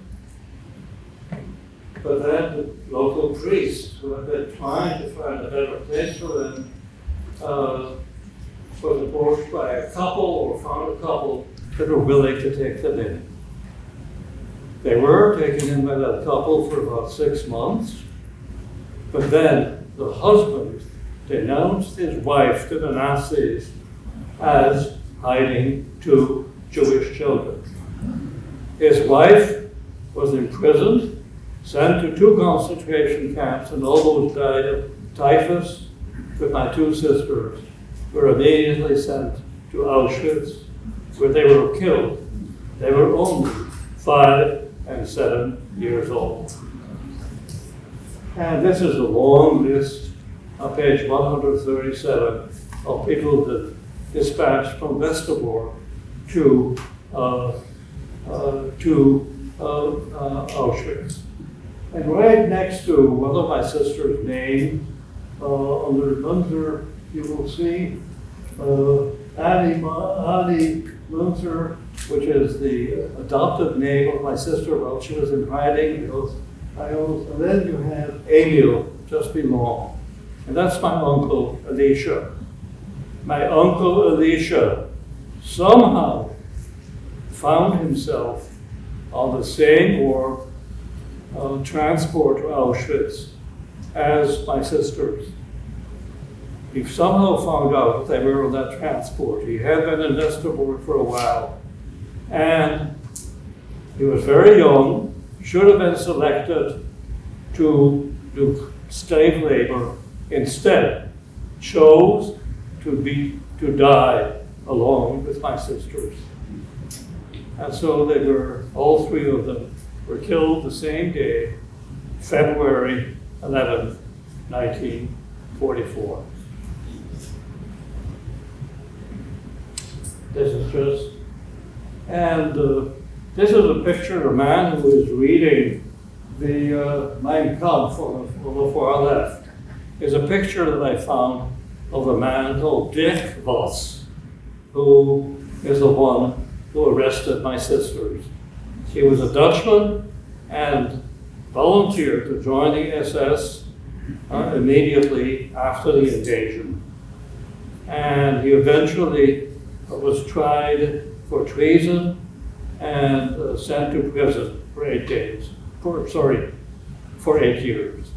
but then the local priest, who had been trying to find a better place for them, was approached by a couple, or found a couple that were willing to take them in. They were taken in by that couple for about 6 months, but then the husband denounced his wife to the Nazis as hiding 2 Jewish children. His wife was imprisoned, sent to 2 concentration camps, and almost died of typhus, but my 2 sisters were immediately sent to Auschwitz, where they were killed. They were only 5 and 7 years old. And this is a long list on page 137 of people that dispatched from Westerbork to Auschwitz. And right next to one of my sister's name, under Münzer, you will see Halina Münzer, which is the adopted name of my sister while she was in hiding. And then you have Emil just below. And that's my uncle, Elisha. My uncle, Elisha, somehow found himself on the same transport to Auschwitz as my sisters. He somehow found out that they were on that transport. He had been in Westerbork for a while. And he was very young, should have been selected to do slave labor, instead chose to die along with my sisters. And so they were, all 3 of them were killed the same day, February 11, 1944. This is just, and this is a picture of a man who is reading the Mein Kampf on the far left. Is a picture that I found of a man called Dick Voss, who is the one who arrested my sisters. He was a Dutchman and volunteered to join the SS immediately after the invasion. And he eventually was tried for treason and sent to prison for 8 days. For 8 years.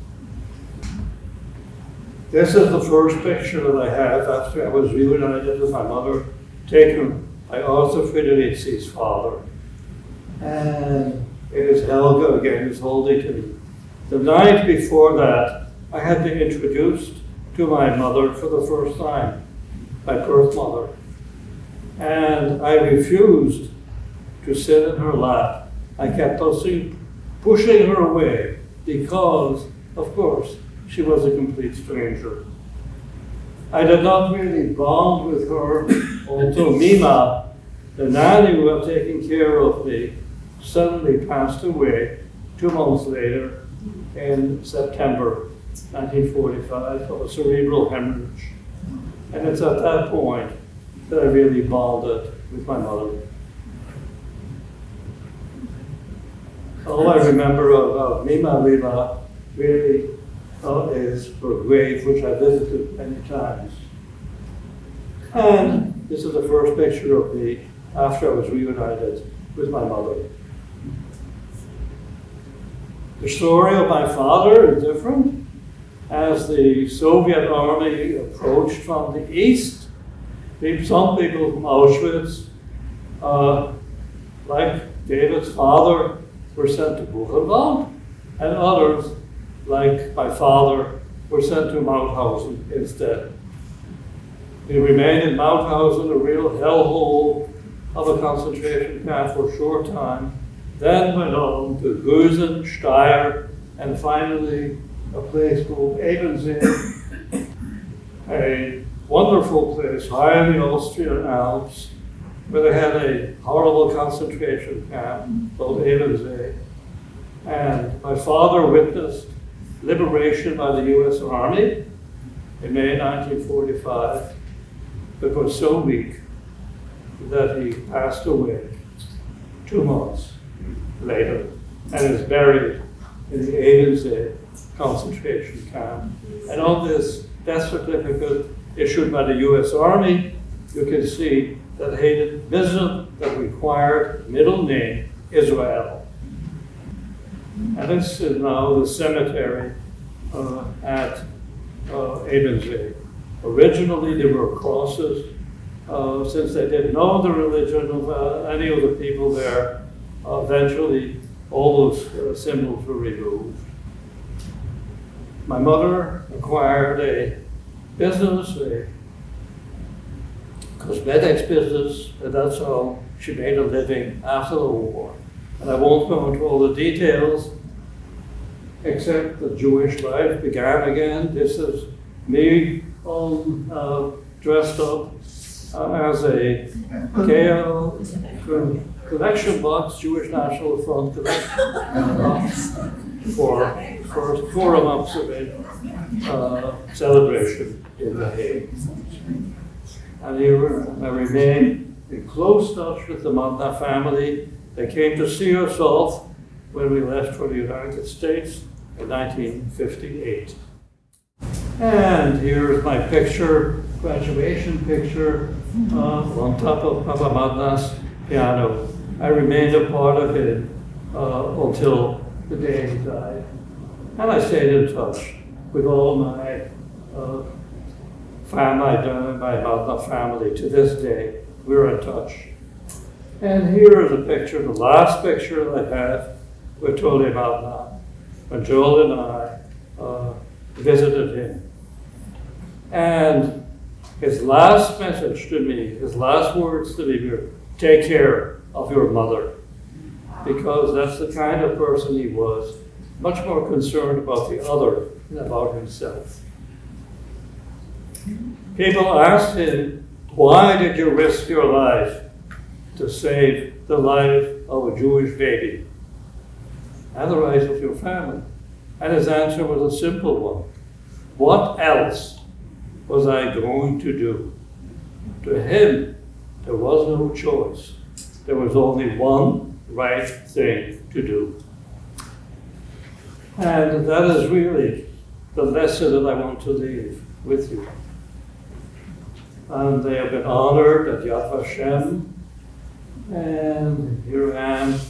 This is the first picture that I have after I was reunited with my mother, taken by Arthur Friederici's father. And it is Helga again who's holding it. The night before that, I had been introduced to my mother for the first time, my birth mother. And I refused to sit in her lap. I kept pushing her away because, of course, she was a complete stranger. I did not really bond with her until Mima, The nanny who had taken care of me suddenly passed away 2 months later in September 1945 of a cerebral hemorrhage. And it's at that point that I really bonded with my mother. All I remember of Mima Lila really is her grave, which I visited many times. And this is the first picture of me after I was reunited with my mother. The story of my father is different. As the Soviet army approached from the east, some people from Auschwitz, like David's father, were sent to Buchenwald, and others, like my father, were sent to Mauthausen instead. He remained in Mauthausen, a real hellhole of a concentration camp for a short time, then went on to Gusen, Steyr, and finally a place called Ebensee, a wonderful place high in the Austrian Alps, where they had a horrible concentration camp called Ebensee. And my father witnessed liberation by the US Army in May 1945, but was so weak that he passed away 2 months later and is buried in the Ebensee concentration camp. And on this death certificate issued by the US Army, you can see that he had business that required middle name Israel. And this is now the cemetery at Ebensee. Originally there were crosses. Since they didn't know the religion of any of the people there, eventually all those symbols were removed. My mother acquired a business, a cosmetics business, and that's how she made a living after the war. And I won't go into all the details, except the Jewish life began again. This is me all dressed up as a KL collection box, Jewish National Front collection box, for first Forum Observation celebration in The Hague. And here I remain in close touch with the Matna family. They came to see us off when we left for the United States in 1958. And here is my picture, graduation picture, on top of Papa Madna's piano. I remained a part of it until the day he died. And I stayed in touch with all my family, my Madna family. To this day, we're in touch. And here is a picture, the last picture that I have with Tole Madna, when Joel and I visited him. And his last message to me, his last words to me were, take care of your mother. Because that's the kind of person he was, much more concerned about the other than about himself. People asked him, why did you risk your life to save the life of a Jewish baby and the life of your family? And his answer was a simple one. What else was I going to do? To him, there was no choice. There was only one right thing to do. And that is really the lesson that I want to leave with you. And they have been honored at Yad Vashem, and here I am.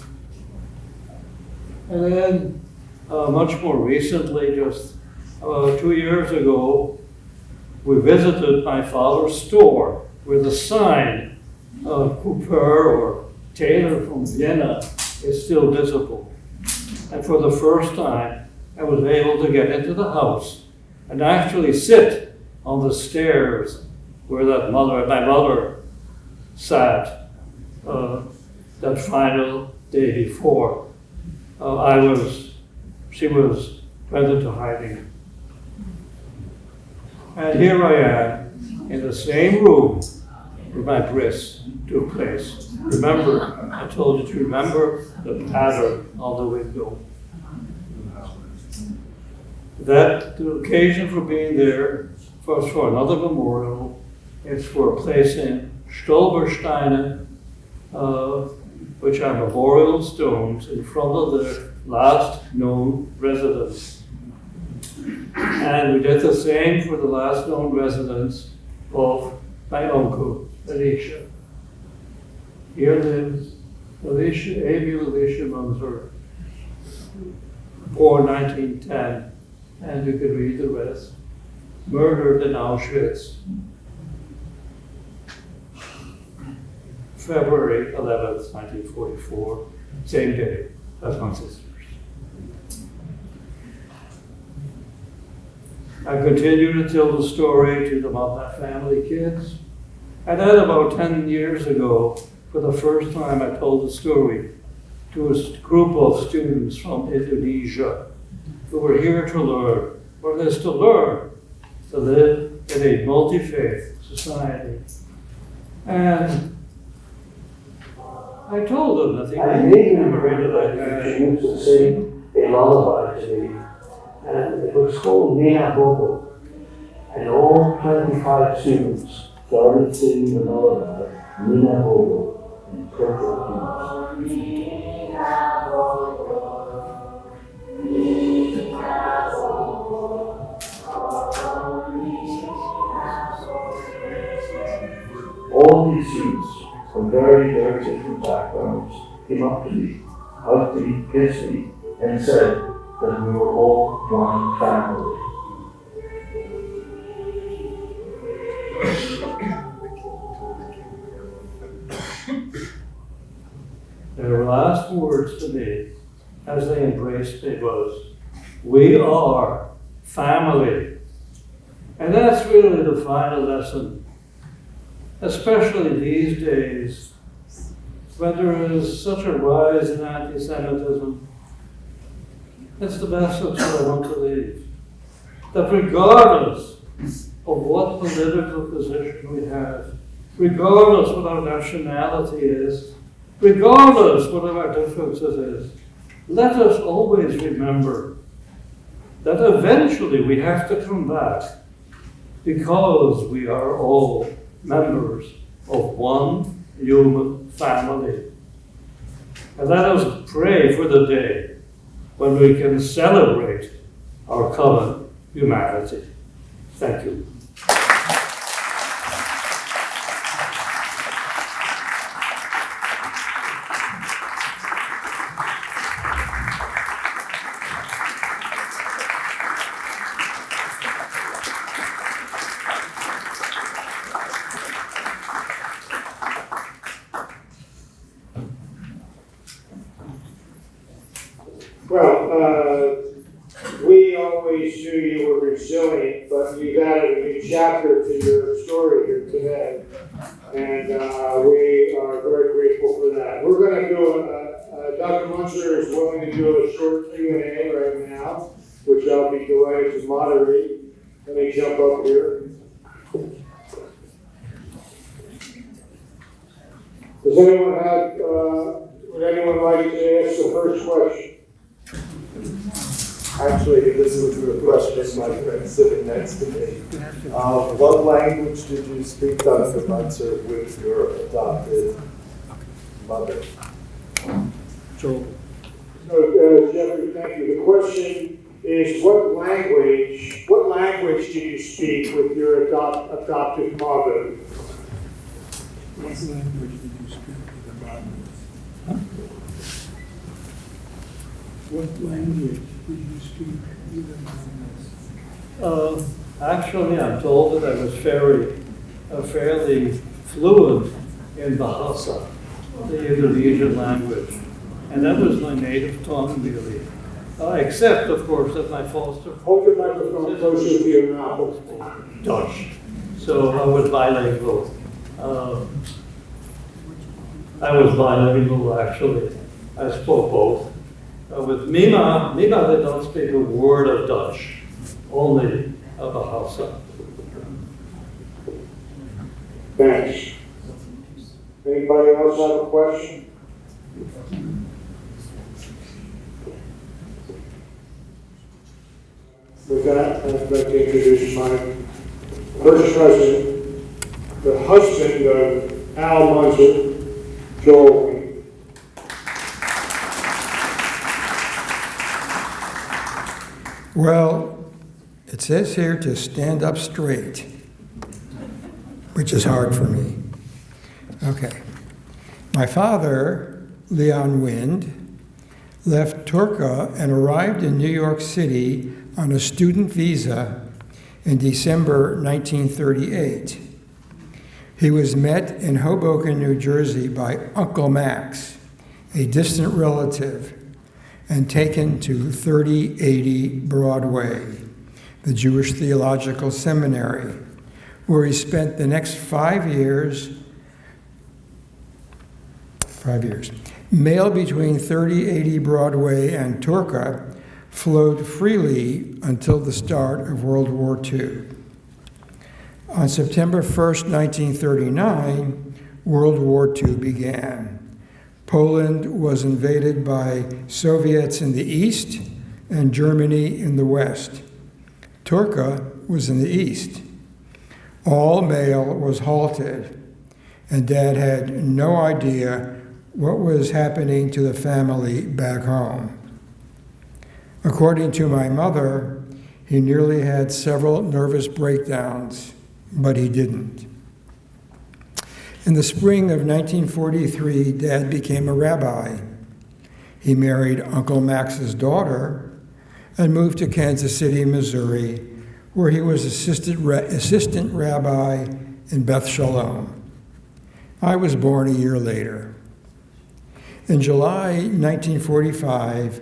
And then much more recently, just 2 years ago, we visited my father's store where the sign of Cooper or Taylor from Vienna is still visible. And for the first time, I was able to get into the house and actually sit on the stairs where my mother sat that final day before she was went into hiding. And here I am in the same room where my bris took place. Remember, I told you to remember the pattern on the window. That the occasion for being there was for another memorial. It's for placing Stolpersteine, which are memorial stones in front of the last known residents. And we did the same for the last known residents of my uncle, Alicia. Here lives Emil Alicia Münzer, born 1910, and you can read the rest. Murdered in Auschwitz, February 11th, 1944, same day as my sisters. I continued to tell the story to about my family kids. And then about 10 years ago, for the first time, I told the story to a group of students from Indonesia who were here to learn what it is to learn to live in a multi-faith society. And I told them that I made a memory that she used to sing a lullaby to me, and it was called Nina Bobo. And all 25 students started singing the lullaby, Nina Bobo, in perfect keys. All these students from very, very different backgrounds came up to me, hugged me, kissed me, and said that we were all one family. Their last words to me as they embraced me was, "We are family." And that's really the final lesson, especially these days when there is such a rise in anti-Semitism. It's the message that I want to leave. That regardless of what political position we have, regardless what our nationality is, regardless what our differences is, let us always remember that eventually we have to come back because we are all members of one human family. And let us pray for the day when we can celebrate our common humanity. Thank you. We always knew you were resilient, but you added a new chapter to your story here today, and we are very grateful for that. We're going to do Dr. Münzer is willing to do a short Q&A right now, which I'll be delighted to moderate. Let me jump up here. Does anyone have, would anyone like to ask the first question? Actually, this was a question my friend sitting next to me. What language did you speak, Dr. Münzer, with your adopted mother? So, Jeffrey, thank you. The question is, what language do you speak with your adoptive mother? What language did you speak with the mother? Huh? What language did you speak with the mother? Actually, I'm told that I was fairly fluent in Bahasa, the Indonesian language. And that was my native tongue, really. Except, of course, that my foster... Hold your microphone closer to your mouth. Dutch. So I was bilingual. Actually. I spoke both. With Mima did not speak a word of Dutch, only of Bahasa. Thanks. Anybody else have a question? With that, I'd like to introduce my first cousin, the husband of Al Münzer, Joel. Well, it says here to stand up straight, which is hard for me. Okay. My father, Leon Wind, left Turca and arrived in New York City on a student visa in December 1938. He was met in Hoboken, New Jersey by Uncle Max, a distant relative, and taken to 3080 Broadway, the Jewish Theological Seminary, where he spent the next 5 years. Mail between 3080 Broadway and Turca flowed freely until the start of World War II. On September 1st, 1939, World War II began. Poland was invaded by Soviets in the east and Germany in the west. Turca was in the east. All mail was halted, and Dad had no idea what was happening to the family back home. According to my mother, he nearly had several nervous breakdowns, but he didn't. In the spring of 1943, Dad became a rabbi. He married Uncle Max's daughter and moved to Kansas City, Missouri, where he was assistant rabbi in Beth Shalom. I was born a year later. In July 1945,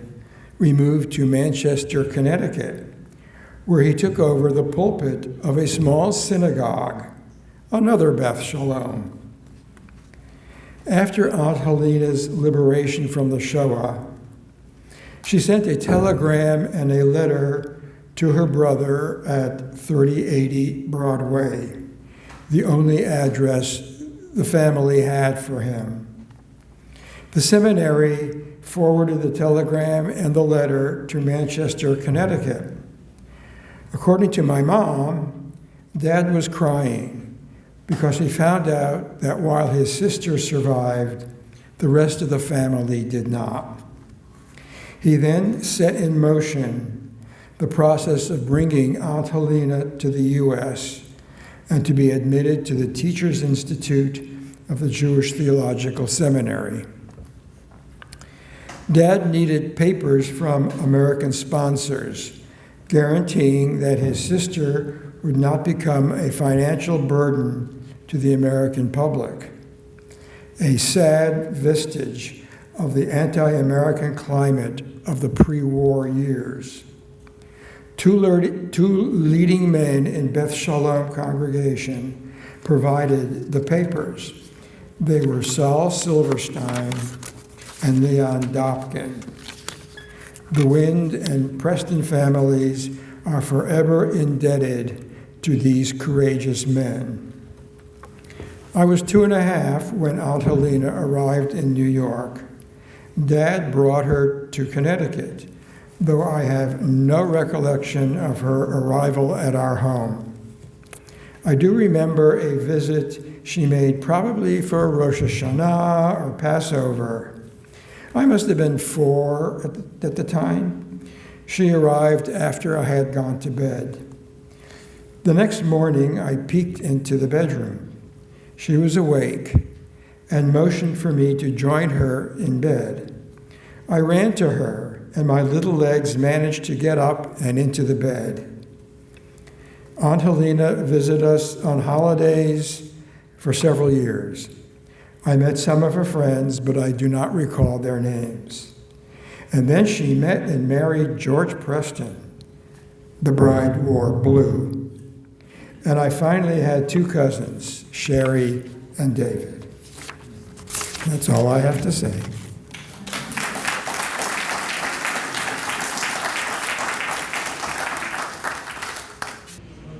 we moved to Manchester, Connecticut, where he took over the pulpit of a small synagogue, another Beth Shalom. After Aunt Halina's liberation from the Shoah, she sent a telegram and a letter to her brother at 3080 Broadway, the only address the family had for him. The seminary forwarded the telegram and the letter to Manchester, Connecticut. According to my mom, Dad was crying because he found out that while his sister survived, the rest of the family did not. He then set in motion the process of bringing Aunt Halina to the U.S. and to be admitted to the Teachers Institute of the Jewish Theological Seminary. Dad needed papers from American sponsors, guaranteeing that his sister would not become a financial burden to the American public, a sad vestige of the anti-American climate of the pre-war years. Two leading men in Beth Shalom congregation provided the papers. They were Saul Silverstein and Leon Dopkin. The Wind and Preston families are forever indebted to these courageous men. I was 2.5 when Aunt Halina arrived in New York. Dad brought her to Connecticut, though I have no recollection of her arrival at our home. I do remember a visit she made probably for Rosh Hashanah or Passover. I must have been 4 at the time. She arrived after I had gone to bed. The next morning, I peeked into the bedroom. She was awake and motioned for me to join her in bed. I ran to her, and my little legs managed to get up and into the bed. Aunt Halina visited us on holidays for several years. I met some of her friends, but I do not recall their names. And then she met and married George Preston. The bride wore blue. And I finally had 2 cousins, Sherry and David. That's all I have to say.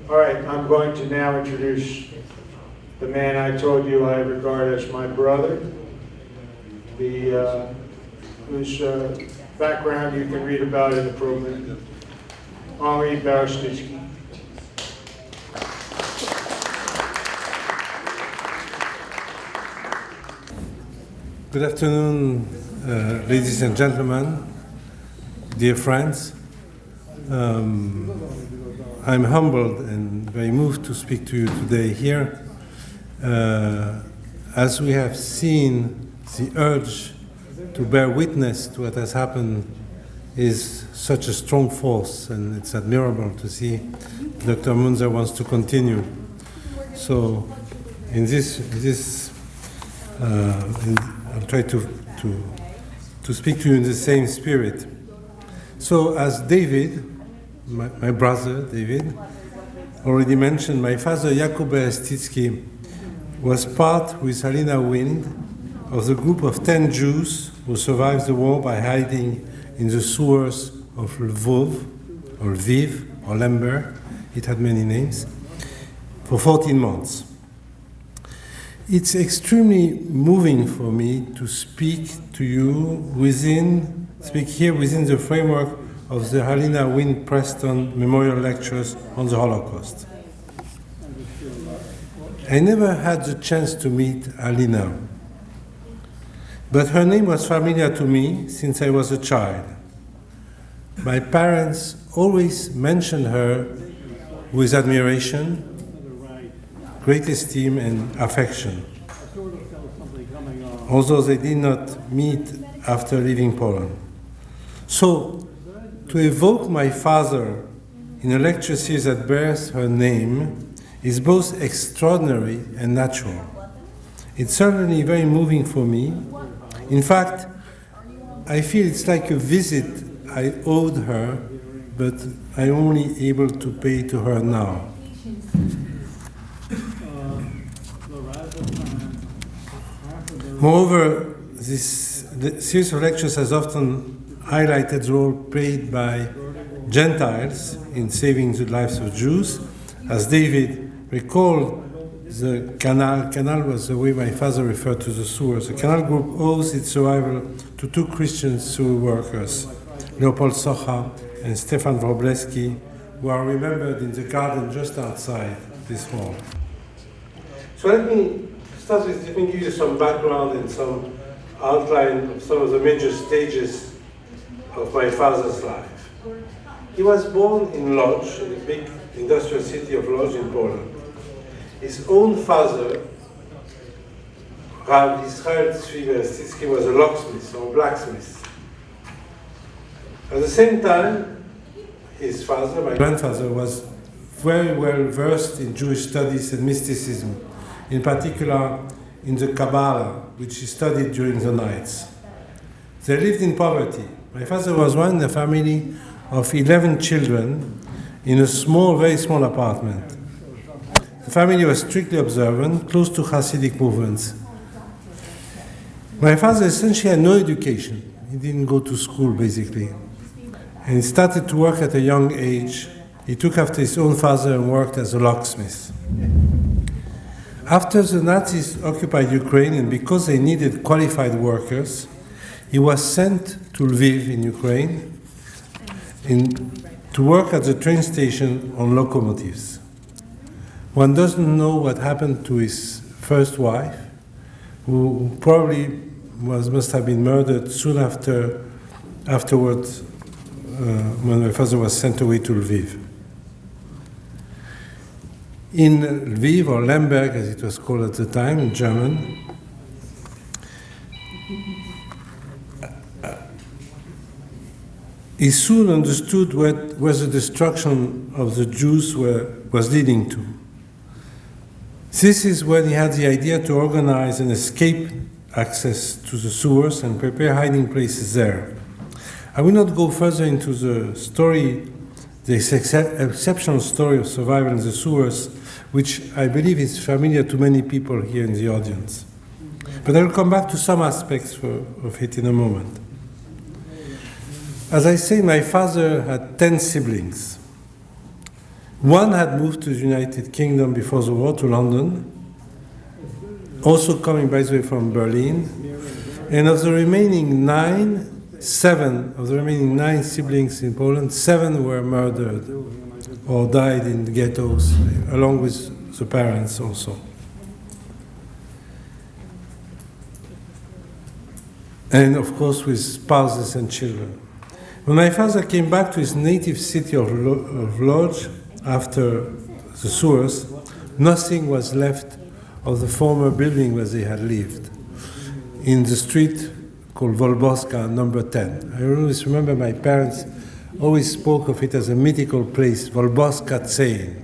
All right, I'm going to now introduce the man I told you I regard as my brother, whose background you can read about in the program, Henri Berestycki. Good afternoon, ladies and gentlemen, dear friends. I'm humbled and very moved to speak to you today here. As we have seen, the urge to bear witness to what has happened is such a strong force, and it's admirable to see Dr. Münzer wants to continue. So, I'll try to speak to you in the same spirit. So, as David, my brother David, already mentioned, my father Jakub Berestycki was part with Halina Wind of the group of 10 Jews who survived the war by hiding in the sewers of Lvov, or Lviv, or Lemberg, it had many names, for 14 months. It's extremely moving for me to speak to you speak here within the framework of the Halina Wind Preston Memorial Lectures on the Holocaust. I never had the chance to meet Halina, but her name was familiar to me since I was a child. My parents always mentioned her with admiration, great esteem and affection, although they did not meet after leaving Poland. So, to evoke my father in a lecture series that bears her name is both extraordinary and natural. It's certainly very moving for me. In fact, I feel it's like a visit I owed her, but I'm only able to pay to her now. Moreover, this series of lectures has often highlighted the role played by Gentiles in saving the lives of Jews. As David recalled, the canal was the way my father referred to the sewers. The canal group owes its survival to two Christian sewer workers, Leopold Socha and Stefan Wróblewski, who are remembered in the garden just outside this hall. So let me start with giving you some background and some outline of some of the major stages of my father's life. He was born in Łódź, in the big industrial city of Łódź in Poland. His own father, Rav Israel Berestycki, was a locksmith or blacksmith. At the same time, his father, my grandfather, was very well versed in Jewish studies and mysticism, in particular in the Kabbalah, which he studied during the nights. They lived in poverty. My father was one in a family of 11 children in a very small apartment. The family was strictly observant, close to Hasidic movements. My father essentially had no education. He didn't go to school, basically. And he started to work at a young age. He took after his own father and worked as a locksmith. After the Nazis occupied Ukraine, and because they needed qualified workers, he was sent to Lviv in Ukraine to work at the train station on locomotives. One doesn't know what happened to his first wife, who probably must have been murdered soon afterwards when my father was sent away to Lviv. In Lviv, or Lemberg as it was called at the time in German, he soon understood where the destruction of the Jews was leading to. This is when he had the idea to organize an escape access to the sewers and prepare hiding places there. I will not go further into the story, the exceptional story of survival in the sewers, which I believe is familiar to many people here in the audience. But I will come back to some aspects of it in a moment. As I say, my father had 10 siblings. One had moved to the United Kingdom before the war, to London, also coming, by the way, from Berlin. And of the remaining seven of the remaining nine siblings in Poland, 7 were murdered or died in the ghettos, along with the parents also. And of course with spouses and children. When my father came back to his native city of Lodz after the sewers, nothing was left of the former building where they had lived, in the street called Wolbowska, number 10. I always remember my parents always spoke of it as a mythical place, Wolbowska Cein,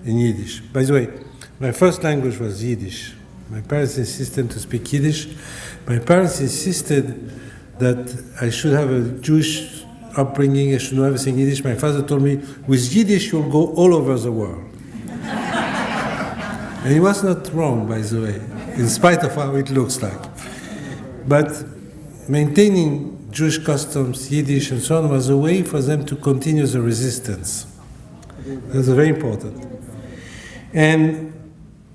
in Yiddish. By the way, my first language was Yiddish. My parents insisted to speak Yiddish. My parents insisted that I should have a Jewish upbringing, I should know everything Yiddish. My father told me, with Yiddish you'll go all over the world. And he was not wrong, by the way, in spite of how it looks like. But maintaining Jewish customs, Yiddish and so on, was a way for them to continue the resistance. That's very important. And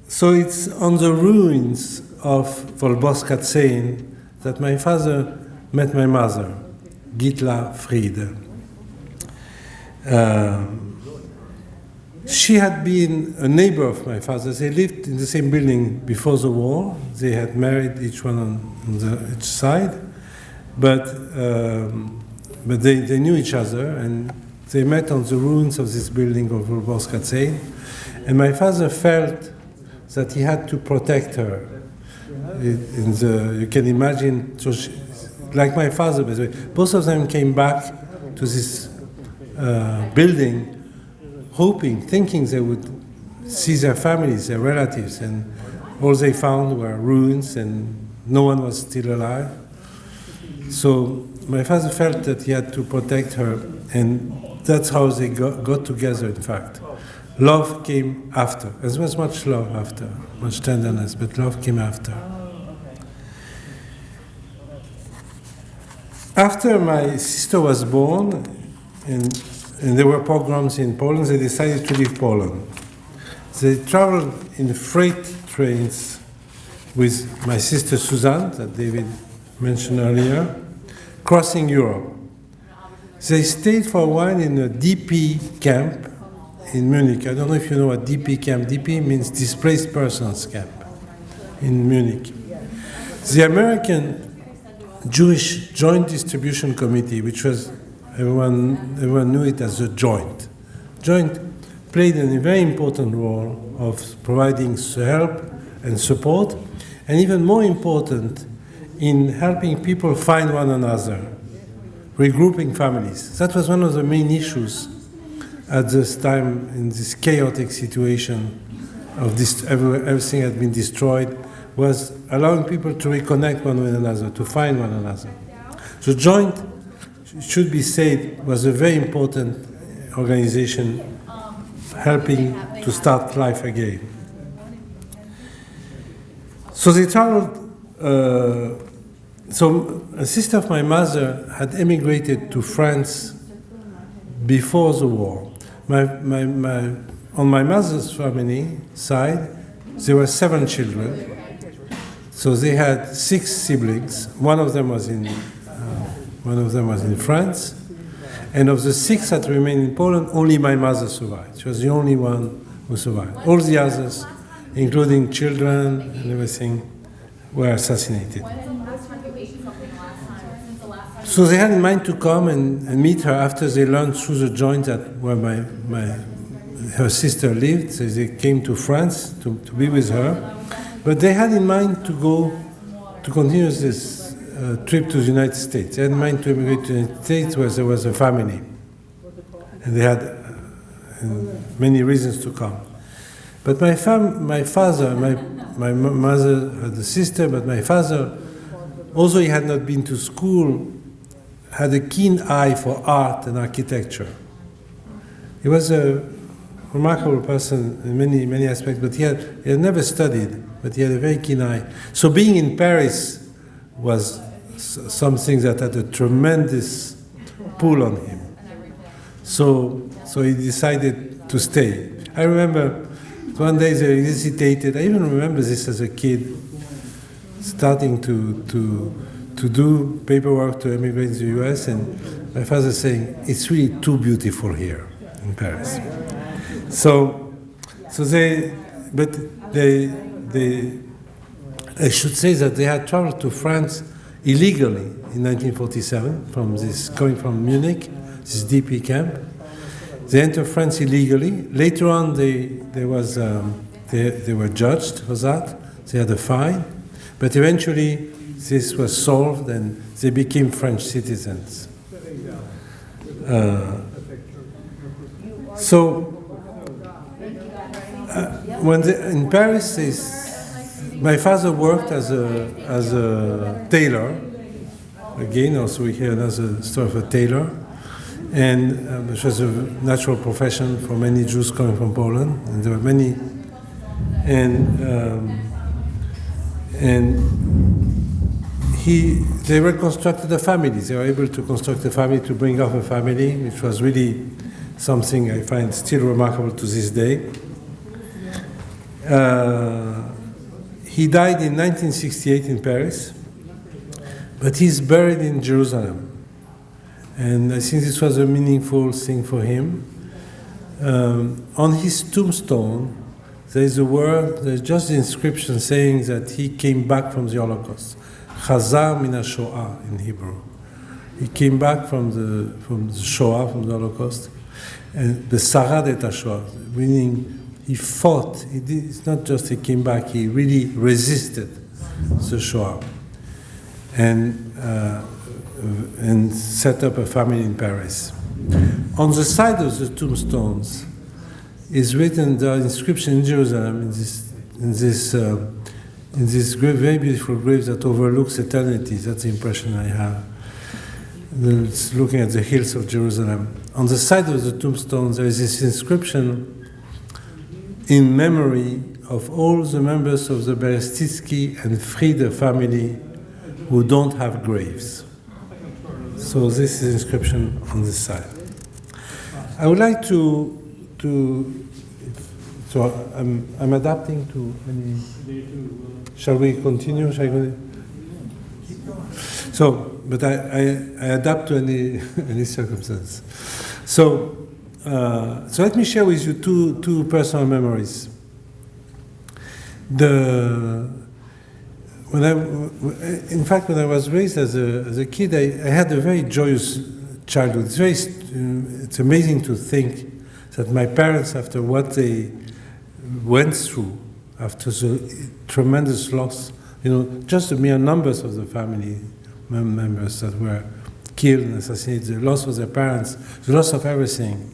so it's on the ruins of Wolbowska Cein that my father met my mother, Gitla Friede. She had been a neighbor of my father's. They lived in the same building before the war. They had married each one on each side, but they knew each other, and they met on the ruins of this building of Wolbowska Cein. And my father felt that he had to protect her. You can imagine, so like my father, by the way, both of them came back to this building, thinking they would see their families, their relatives, and all they found were ruins and no one was still alive. So my father felt that he had to protect her, and that's how they got together, in fact. Love came after. There was much love after, much tenderness, but love came after. After my sister was born, and there were pogroms in Poland, they decided to leave Poland. They traveled in freight trains with my sister Suzanne, that David mentioned earlier, crossing Europe. They stayed for a while in a DP camp in Munich. I don't know if you know what DP camp. DP means Displaced Persons Camp in Munich. The American Jewish Joint Distribution Committee, which was, everyone knew it as the Joint. Joint played a very important role of providing help and support, and even more important, in helping people find one another, regrouping families. That was one of the main issues at this time, in this chaotic situation of this, everything had been destroyed, was allowing people to reconnect one with another, to find one another. So Joint, should be said, was a very important organization helping to start life again. So they traveled, so a sister of my mother had emigrated to France before the war. On my mother's family side, there were 7 children. So they had 6 siblings. One of them was in France, and of the 6 that remained in Poland, only my mother survived. She was the only one who survived. All the others, including children and everything, were assassinated. So they had in mind to come and meet her after they learned through the Joint that where her sister lived. So they came to France to be with her. But they had in mind to go to continue this trip to the United States. They had in mind to immigrate to the United States where there was a family. And they had many reasons to come. But my mother had a sister, but my father, although he had not been to school, had a keen eye for art and architecture. He was a remarkable person in many aspects, but he had never studied, but he had a very keen eye. So being in Paris was something that had a tremendous pull on him. So he decided to stay. I remember one day they hesitated. I even remember this as a kid. starting to do paperwork to emigrate to the U.S., and my father saying, "It's really too beautiful here in Paris." I should say that they had traveled to France illegally in 1947 coming from Munich, this DP camp. They entered France illegally. Later on, they were judged for that. They had a fine, but eventually this was solved and they became French citizens. In Paris, my father worked as a tailor. Again, also we hear another story of a tailor, and which was a natural profession for many Jews coming from Poland, and there were many, they reconstructed a family. They were able to construct a family, to bring up a family, which was really something I find still remarkable to this day. He died in 1968 in Paris, but he's buried in Jerusalem. And I think this was a meaningful thing for him. On his tombstone, there's just the inscription saying that he came back from the Holocaust. Chazar min ha-Shoah in Hebrew. He came back from the Shoah, from the Holocaust, and the Sarad et ha-Shoah, meaning he fought. It's not just he came back, he really resisted the Shoah and set up a family in Paris. On the side of the tombstones is written the inscription in Jerusalem in this very beautiful grave that overlooks eternity. That's the impression I have. It's looking at the hills of Jerusalem. On the side of the tombstones there is this inscription in memory of all the members of the Berestycki and Friede family who don't have graves. So this is inscription on this side. I would like to so I'm adapting to any. Shall we continue? So, but I adapt to any circumstance. So let me share with you two personal memories. When I was raised as a kid, I had a very joyous childhood. It's amazing to think that my parents, after what they went through, after the tremendous loss, just the mere numbers of the family members that were killed and assassinated, the loss of their parents, the loss of everything,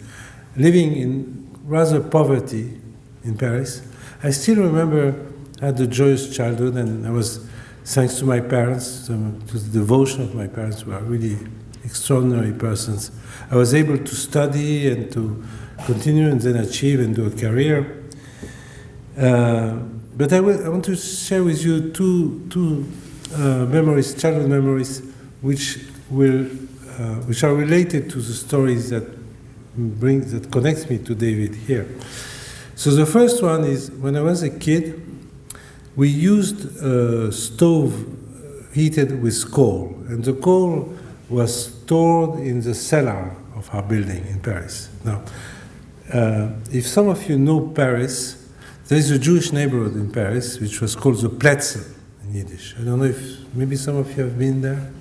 living in rather poverty in Paris, I still remember I had a joyous childhood, and I was, thanks to my parents, to the devotion of my parents, who are really extraordinary persons, I was able to study and to continue and then achieve and do a career. But I want to share with you two memories, childhood memories, which are related to the stories that connects me to David here. So the first one is, when I was a kid, we used a stove heated with coal, and the coal was stored in the cellar of our building in Paris. Now, if some of you know Paris, there is a Jewish neighborhood in Paris which was called the Pletzel in Yiddish. I don't know if maybe some of you have been there.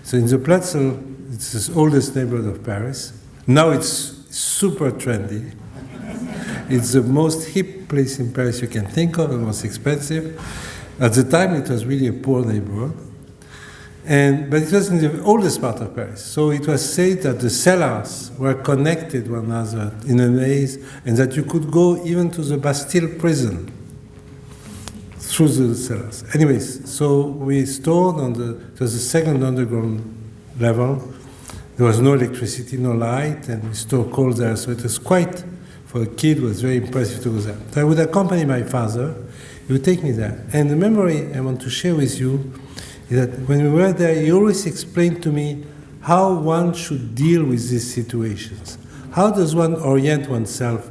So in the Pletzel, it's the oldest neighborhood of Paris. Now it's super trendy. It's the most hip place in Paris you can think of, and most expensive. At the time, it was really a poor neighborhood. But it was in the oldest part of Paris. So it was said that the cellars were connected one another in a maze, and that you could go even to the Bastille prison through the cellars. Anyways, so we stored it was the second underground level. There was no electricity, no light, and we stored coal there. So it was quite, for a kid, it was very impressive to go there. So I would accompany my father. He would take me there. And the memory I want to share with you is that when we were there, he always explained to me how one should deal with these situations. How does one orient oneself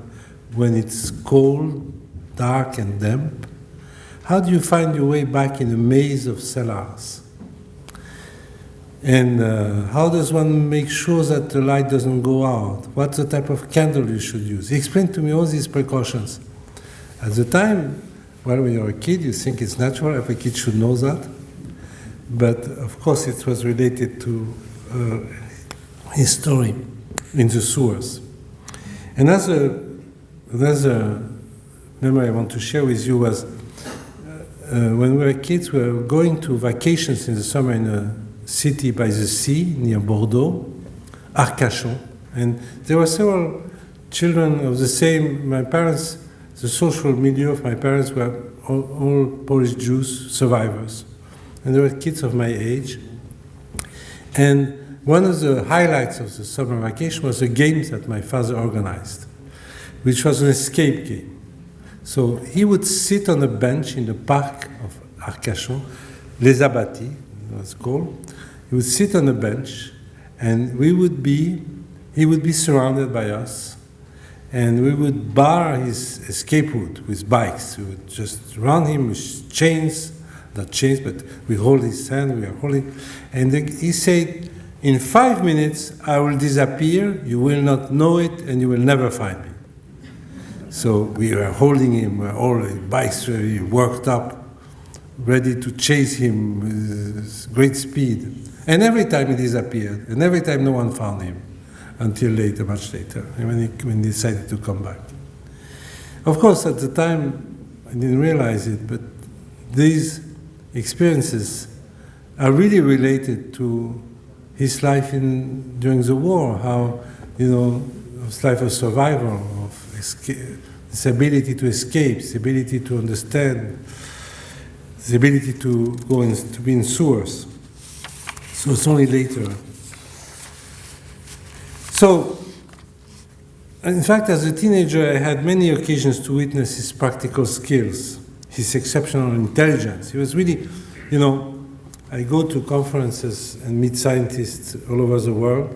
when it's cold, dark, and damp? how do you find your way back in a maze of cellars? And how does one make sure that the light doesn't go out? What's the type of candle you should use? He explained to me all these precautions. At the time, well, when you're a kid, you think it's natural, every kid should know that. But of course, it was related to his story in the sewers. Another memory I want to share with you was when we were kids, we were going to vacations in the summer in a city by the sea near Bordeaux, Arcachon. And there were several children of the same, my parents, the social milieu of my parents were all Polish Jews survivors. And there were kids of my age. And one of the highlights of the summer vacation was a game that my father organized, which was an escape game. So he would sit on a bench in the park of Arcachon, Les Abattis, it was called. He would sit on a bench, and he would be surrounded by us, and we would bar his escape route with bikes. We would just run him with chains, not chains, but we hold his hand, we are holding. And he said, in 5 minutes, I will disappear, you will not know it, and you will never find me. So we were holding him, we were all bikes really worked up, ready to chase him with great speed. And every time he disappeared, and every time no one found him, until later, much later, when he decided to come back. Of course, at the time, I didn't realize it, but these experiences are really related to his life during the war, how, his life of survival, of escape, this ability to escape, this ability to understand, the ability to to be in sewers. So it's only later. So, in fact, as a teenager, I had many occasions to witness his practical skills, his exceptional intelligence. He was really, I go to conferences and meet scientists all over the world.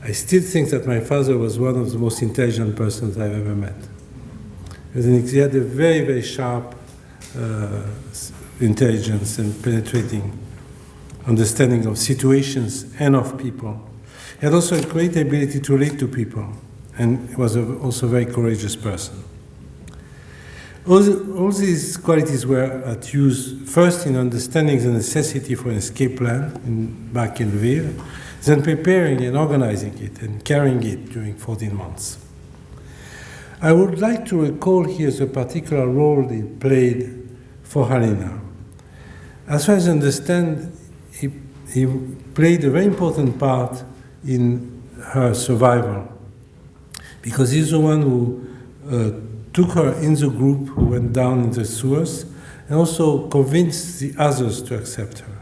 I still think that my father was one of the most intelligent persons I've ever met. He had a very, very sharp intelligence and penetrating understanding of situations and of people. He had also a great ability to relate to people, and he was also a very courageous person. All these qualities were at use first in understanding the necessity for an escape plan back in Lviv, then preparing and organizing it and carrying it during 14 months. I would like to recall here the particular role he played for Halina. As far as I understand, he played a very important part in her survival, because he's the one who took her in the group who went down in the sewers and also convinced the others to accept her.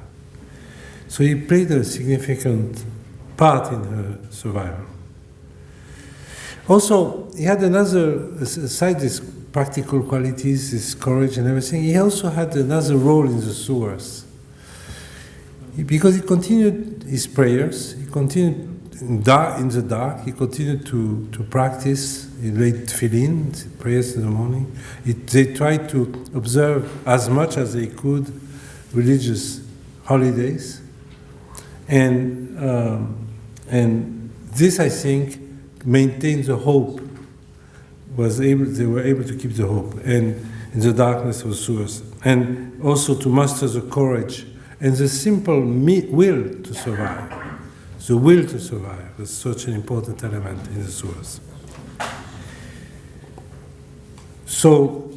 So he played a significant part in her survival. Also, he had aside these practical qualities, his courage and everything, he also had another role in the sewers. Because he continued his prayers, he continued in the dark, he continued to practice, he laid tefillin, prayers in the morning. They tried to observe as much as they could religious holidays. And this, I think, maintained the hope, they were able to keep the hope, and in the darkness of sewers, and also to muster the courage and the simple will to survive. The will to survive was such an important element in the sewers. So,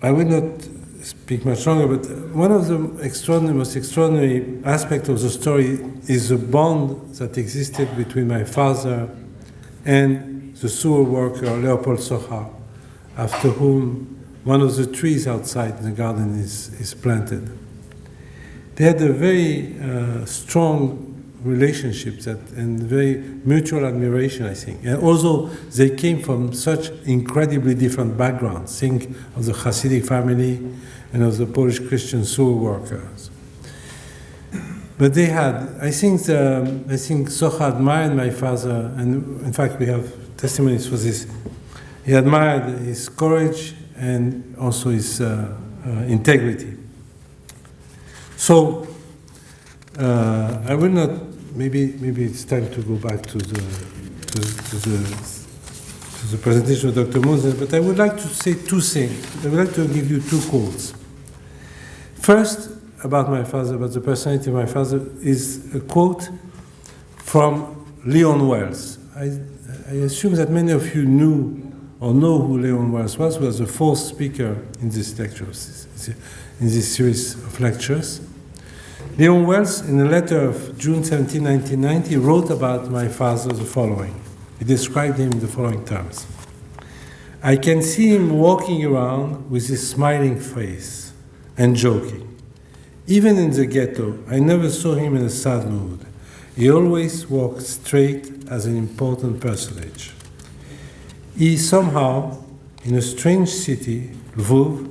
I will not speak much longer, but one of the most extraordinary aspects of the story is the bond that existed between my father and the sewer worker, Leopold Socha, after whom one of the trees outside the garden is planted. They had a very strong relationship and very mutual admiration, I think. And although they came from such incredibly different backgrounds, think of the Hasidic family and of the Polish Christian sewer workers. But they had, I think Socha admired my father, and in fact we have testimonies for this. He admired his courage and also his integrity. So, I will not. Maybe it's time to go back to the presentation of Dr. Münzer. But I would like to say two things. I would like to give you two quotes. First, about my father, about the personality of my father, is a quote from Leon Wells. I assume that many of you knew or know who Leon Wells was the fourth speaker in this lecture, in this series of lectures. Leon Wells, in a letter of June 17, 1990, wrote about my father the following. He described him in the following terms. I can see him walking around with his smiling face and joking. Even in the ghetto, I never saw him in a sad mood. He always walked straight as an important personage. He somehow, in a strange city, Lvov,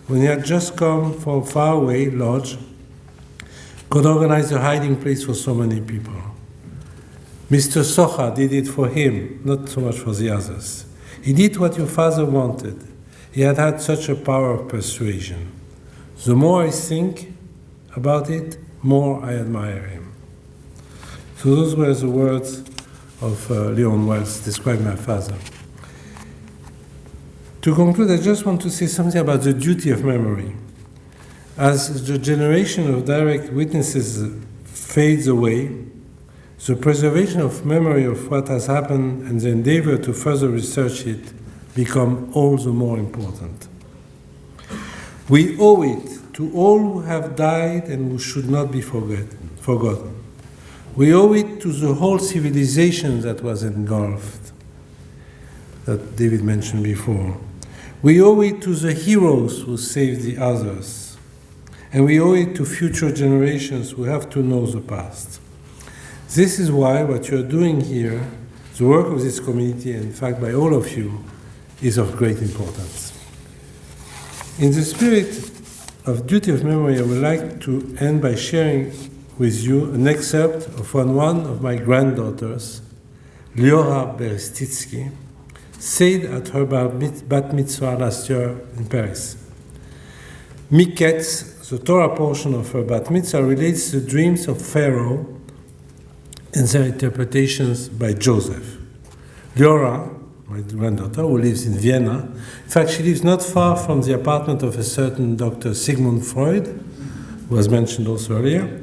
when he had just come from a faraway lodge, could organize a hiding place for so many people. Mr. Socha did it for him, not so much for the others. He did what your father wanted. He had had such a power of persuasion. The more I think about it, more I admire him. So those were the words of Leon Wells describing my father. To conclude, I just want to say something about the duty of memory. As the generation of direct witnesses fades away, the preservation of memory of what has happened and the endeavor to further research it become all the more important. We owe it to all who have died and who should not be forgotten. We owe it to the whole civilization that was engulfed, that David mentioned before. We owe it to the heroes who saved the others. And we owe it to future generations who have to know the past. This is why what you are doing here, the work of this community, and in fact by all of you, is of great importance. In the spirit of duty of memory, I would like to end by sharing with you an excerpt of one of my granddaughters, Henri Berestycki, said at her bat mitzvah last year in Paris. Miketz, the Torah portion of her bat mitzvah, relates the dreams of Pharaoh and their interpretations by Joseph. Leora, my granddaughter, who lives in Vienna, in fact, she lives not far from the apartment of a certain Dr. Sigmund Freud, who was mentioned also earlier.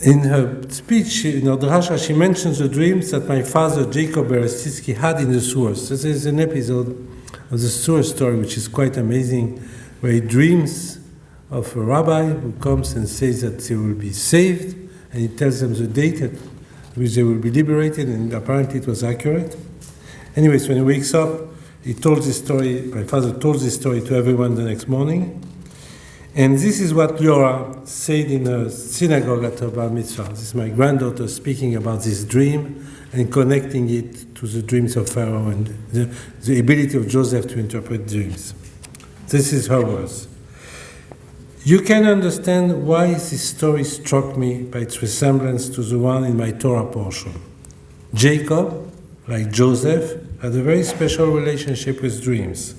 In her speech, in her drasha, she mentions the dreams that my father, Jacob Berestycki, had in the sewers. This is an episode of the sewer story, which is quite amazing, where he dreams of a rabbi who comes and says that they will be saved, and he tells them the date at which they will be liberated, and apparently it was accurate. Anyways, when he wakes up, he told this story, my father told this story to everyone the next morning. And this is what Leora said in a synagogue at her bar mitzvah. This is my granddaughter speaking about this dream and connecting it to the dreams of Pharaoh and the ability of Joseph to interpret dreams. This is her words. You can understand why this story struck me by its resemblance to the one in my Torah portion. Jacob, like Joseph, had a very special relationship with dreams.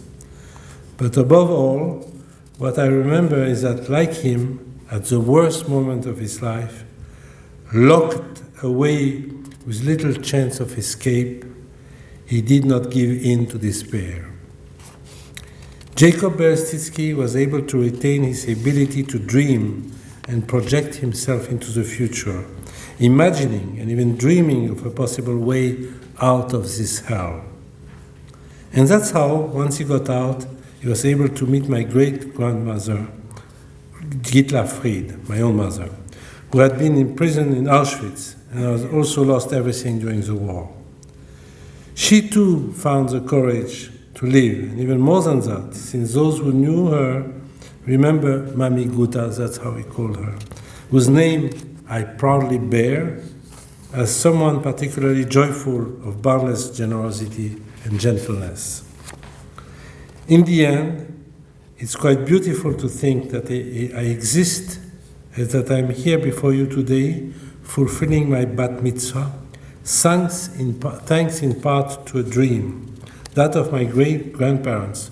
But above all, what I remember is that, like him, at the worst moment of his life, locked away with little chance of escape, he did not give in to despair. Jacob Berestycki was able to retain his ability to dream and project himself into the future, imagining and even dreaming of a possible way out of this hell. And that's how, once he got out, he was able to meet my great-grandmother, Gitla Fried, my own mother, who had been imprisoned in Auschwitz and had also lost everything during the war. She too found the courage to live, and even more than that, since those who knew her remember Mami Guta, that's how we called her, whose name I proudly bear as someone particularly joyful of boundless generosity and gentleness. In the end, it's quite beautiful to think that I exist, and that I'm here before you today, fulfilling my bat mitzvah, thanks in part to a dream, that of my great-grandparents,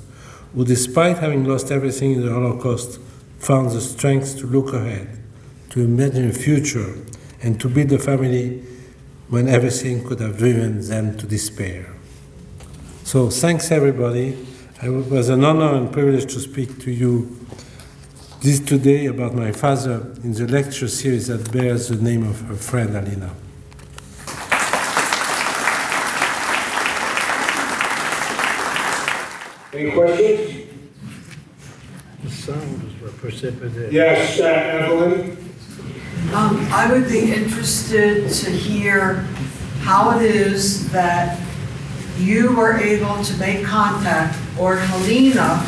who, despite having lost everything in the Holocaust, found the strength to look ahead, to imagine a future, and to build a family when everything could have driven them to despair. So thanks everybody. It was an honor and privilege to speak to you this today about my father in the lecture series that bears the name of her friend Halina. Any questions? The sound was precipitated. Yes, Evelyn? I would be interested to hear how it is that you were able to make contact, or Halina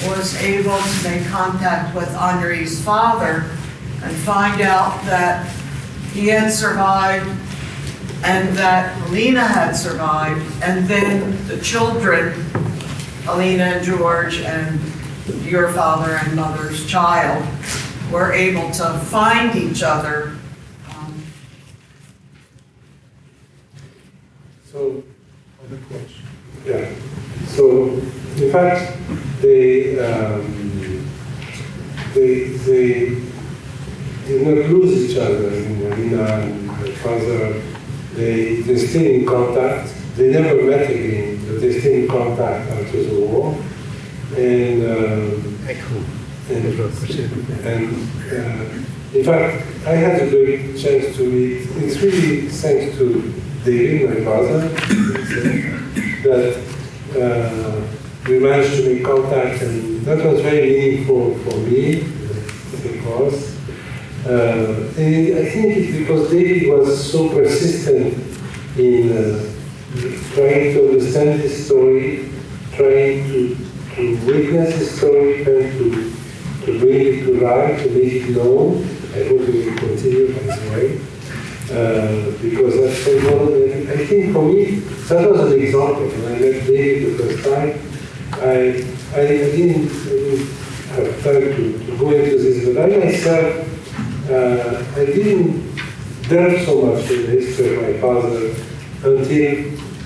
was able to make contact with Henri's father and find out that he had survived and that Halina had survived, and then the children, Halina and George and your father and mother's child, were able to find each other. So, yeah. So, in fact, they did not lose each other. I mean, Halina and my father, they're still in contact. They never met again, but they're still in contact after the war. And in fact, I had a great chance to meet. It's really thanks to David, my father, that we managed to make contact, and that was very meaningful for me, because and I think it's because David was so persistent in trying to understand this story, trying to witness the story, trying to bring it to life, to make it known. I hope we will continue this way. Because that's important. I think for me, that was an example. When I met David the first time, I didn't have time to go into this, but I myself, I didn't delve so much in the history of my father until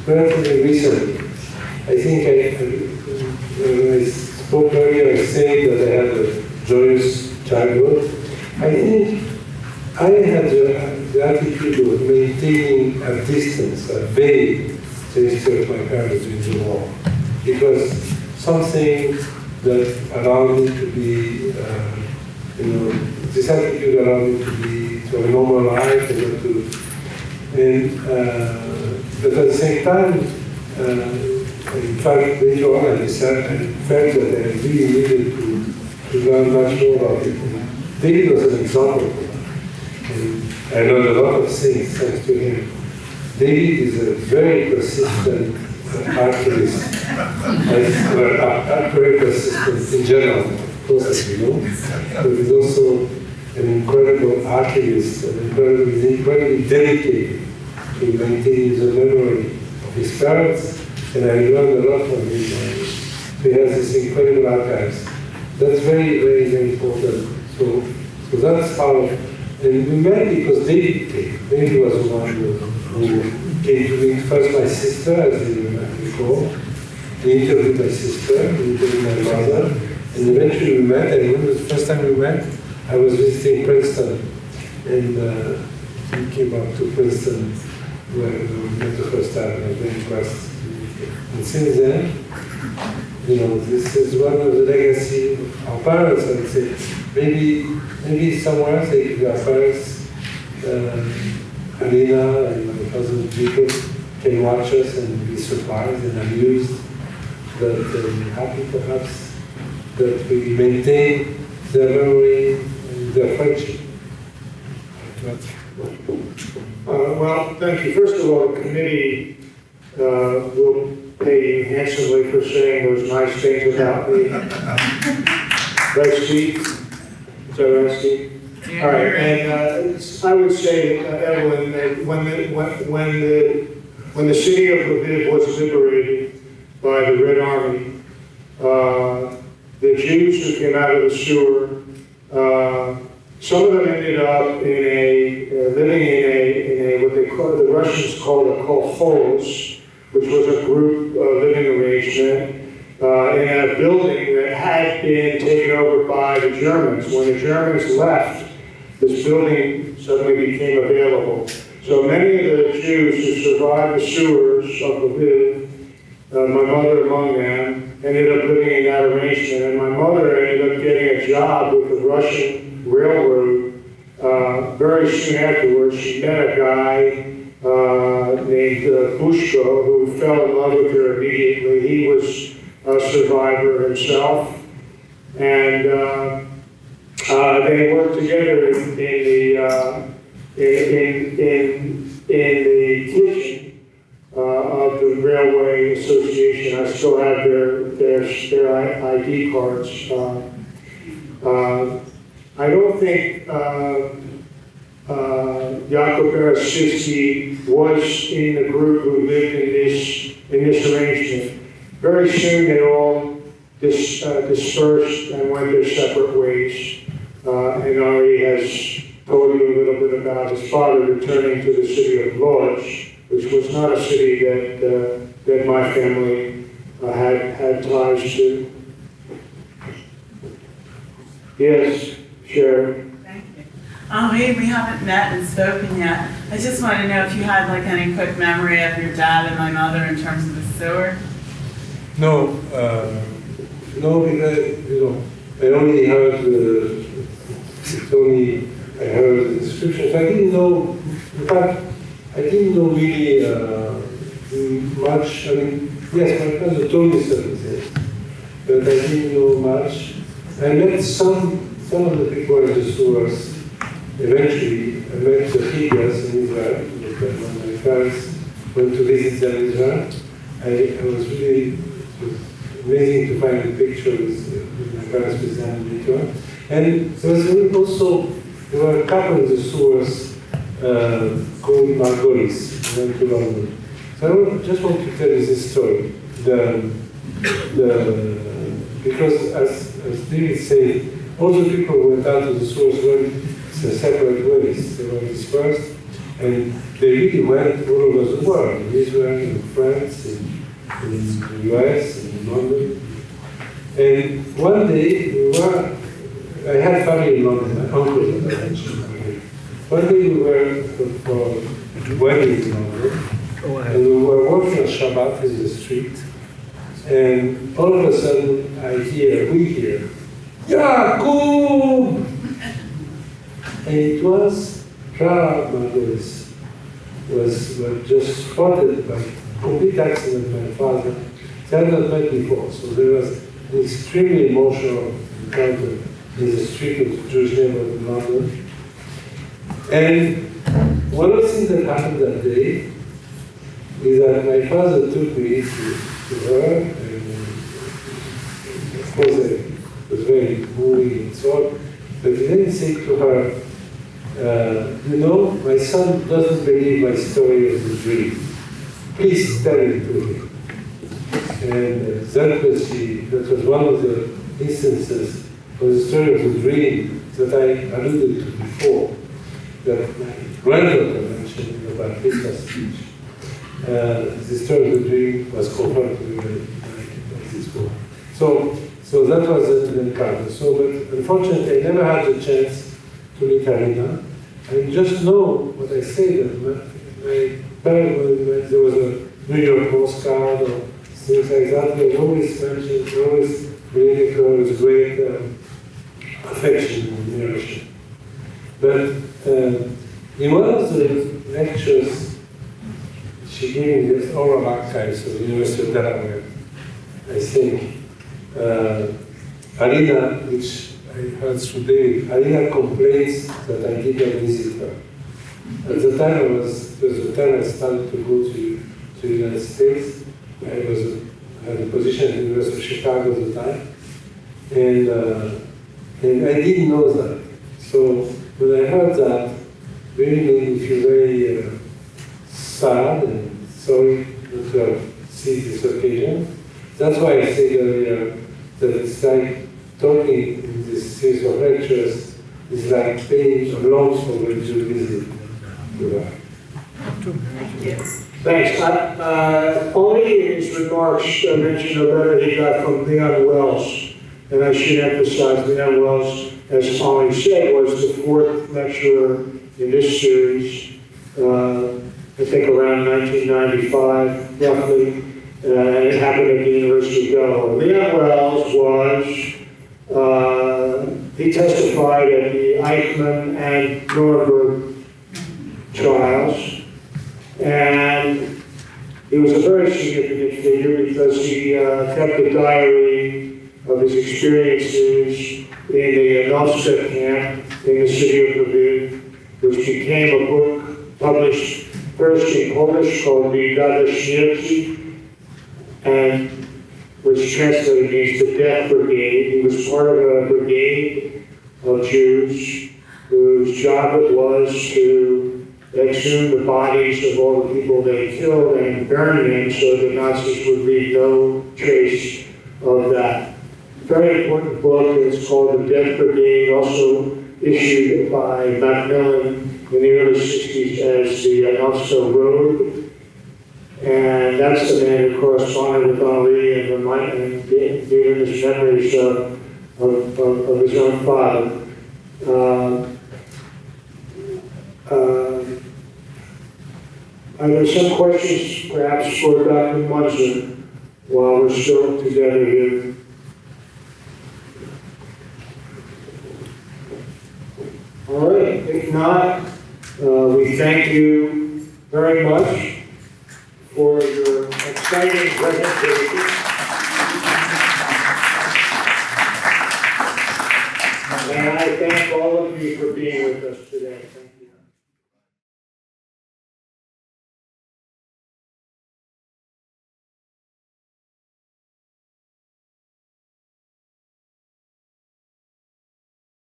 relatively recently. I think when I spoke earlier, I said that I had a joyous childhood. I think I had the attitude of maintaining a distance, a veil, to the history of my parents during the war. It was something that allowed me to be, this attitude allowed me to have a normal life, but at the same time, in fact, later on, I felt that I really needed to learn much more about it. David was an example. And I learned a lot of things thanks to him. David is a very persistent artist. Very persistent in general, of course, as you know. But he's also an incredible artist, incredibly dedicated to maintaining the memory of his parents. And I learned a lot from him. He has this incredible archives. That's very, very, very important. So that's how, and we met because David came. David was the one who came to meet first my sister, as you recall. He interviewed my sister, he interviewed my mother, and eventually we met. I remember the first time we met, I was visiting Princeton, and he came up to Princeton where we met the first time, and I was very impressed. And since then, this is one of the legacy of our parents, I would say. Maybe somewhere else, our parents, Halina and my cousin people can watch us and be surprised and amused, that happy perhaps that we maintain their memory and their friendship. Well, thank you. First of all, the committee will pay you handsomely for saying those nice things about me. Right, Steve? Is that right, Steve? All right, and I would say, Evelyn, that when the city of Lviv was liberated by the Red Army, the Jews who came out of the sewer, some of them ended up living in a what the Russians called a kolkhoz, which was a group living arrangement in a building been taken over by the Germans. When the Germans left, this building suddenly became available. So many of the Jews who survived the sewers of Lviv, my mother among them, ended up living in that arrangement. And my mother ended up getting a job with the Russian railroad. Very soon afterwards, she met a guy named Bushko, who fell in love with her immediately. He was a survivor himself. And they worked together in the kitchen of the Railway Association. I still have their ID cards. I don't think Jacob Berestycki was in the group who lived in this arrangement. Very soon they all dispersed and went their separate ways. And Henri has told you a little bit about his father returning to the city of Lodz, which was not a city that my family had ties to. Yes, sure. Thank you. Henri, we haven't met and spoken yet. I just want to know if you had like any quick memory of your dad and my mother in terms of the sewer. No, because I only heard I heard the descriptions. I didn't know. In fact, I didn't know really much. I mean, yes, my father told me certain things, but I didn't know much. I met some of the people in the sewers. Eventually, I met the figures in Israel. When my parents went to visit them in Israel, I was really. It was amazing to find a picture with my parents with them later. And there were a couple of the sewers called Margolis who went to London. So I just want to tell you this story. Because as David said, all the people who went down to the sewers went separate ways. They were dispersed, and they really went all over the world, in Israel, in France, in the US, in London. And one day I had family in London, my uncle that I mentioned. One day we were for a wedding in London, and we were walking on Shabbat in the street, and all of a sudden we hear, Yaakov! And it was Clara Margolis, was just spotted by complete accident by my father. They had not met before, so there was an extremely emotional encounter in the street of the Jewish neighborhood in London. And one of the things that happened that day is that my father took me to her, and of course it was very moving and so on, but he didn't say to her, my son doesn't believe my story of the dream. Please tell it to him. And that was one of the instances of the story of the dream that I alluded to before, that my granddaughter mentioned about Hitler's speech. The story of the dream was confirmed to me by this book. So that was an encounter. But unfortunately, I never had the chance to meet Halina. I just know what I say, that my parents, when there was a New York postcard or things like that, they always mentioned, they always related to her with great affection and admiration. But in one of the lectures, she gave me this oral archives of the University of Delaware, I think. Halina, which I heard through David, Halina complains that I did not visit her. At the time it was the time I started to go to the United States. I had a position at the University of Chicago at the time. And I didn't know that. So when I heard that, really made me feel very sad and sorry not to have seen this occasion. That's why I said earlier that it's like talking in this series of lectures is like paying a long for when you visit to her. Thank you. Thanks. Only in his remarks mentioned a letter he got from Leon Wells. And I should emphasize Leanne Wells, as Ollie said, was the fourth lecturer in this series, I think around 1995, roughly. It happened at the University of Delaware. Leanne Wells was, he testified at the Eichmann and Nuremberg trials, and he was a very significant figure because he kept a diary of his experiences in the Novska camp in the city of Lviv, which became a book published first in Polish called the Śmierci, and which translated means the Death Brigade. He was part of a brigade of Jews whose job it was to exhume the bodies of all the people they killed and burn them so the Nazis would leave no trace of that. Very important book. It's called The Death Brigade, also issued by Macmillan in the early 60s as the Novska Road. And that's the man who corresponded with Ali and gave him his memories of his own father. Are there some questions, perhaps, for Dr. Münzer while we're still together here? All right. If not, we thank you very much for your exciting presentation. And I thank all of you for being with us today.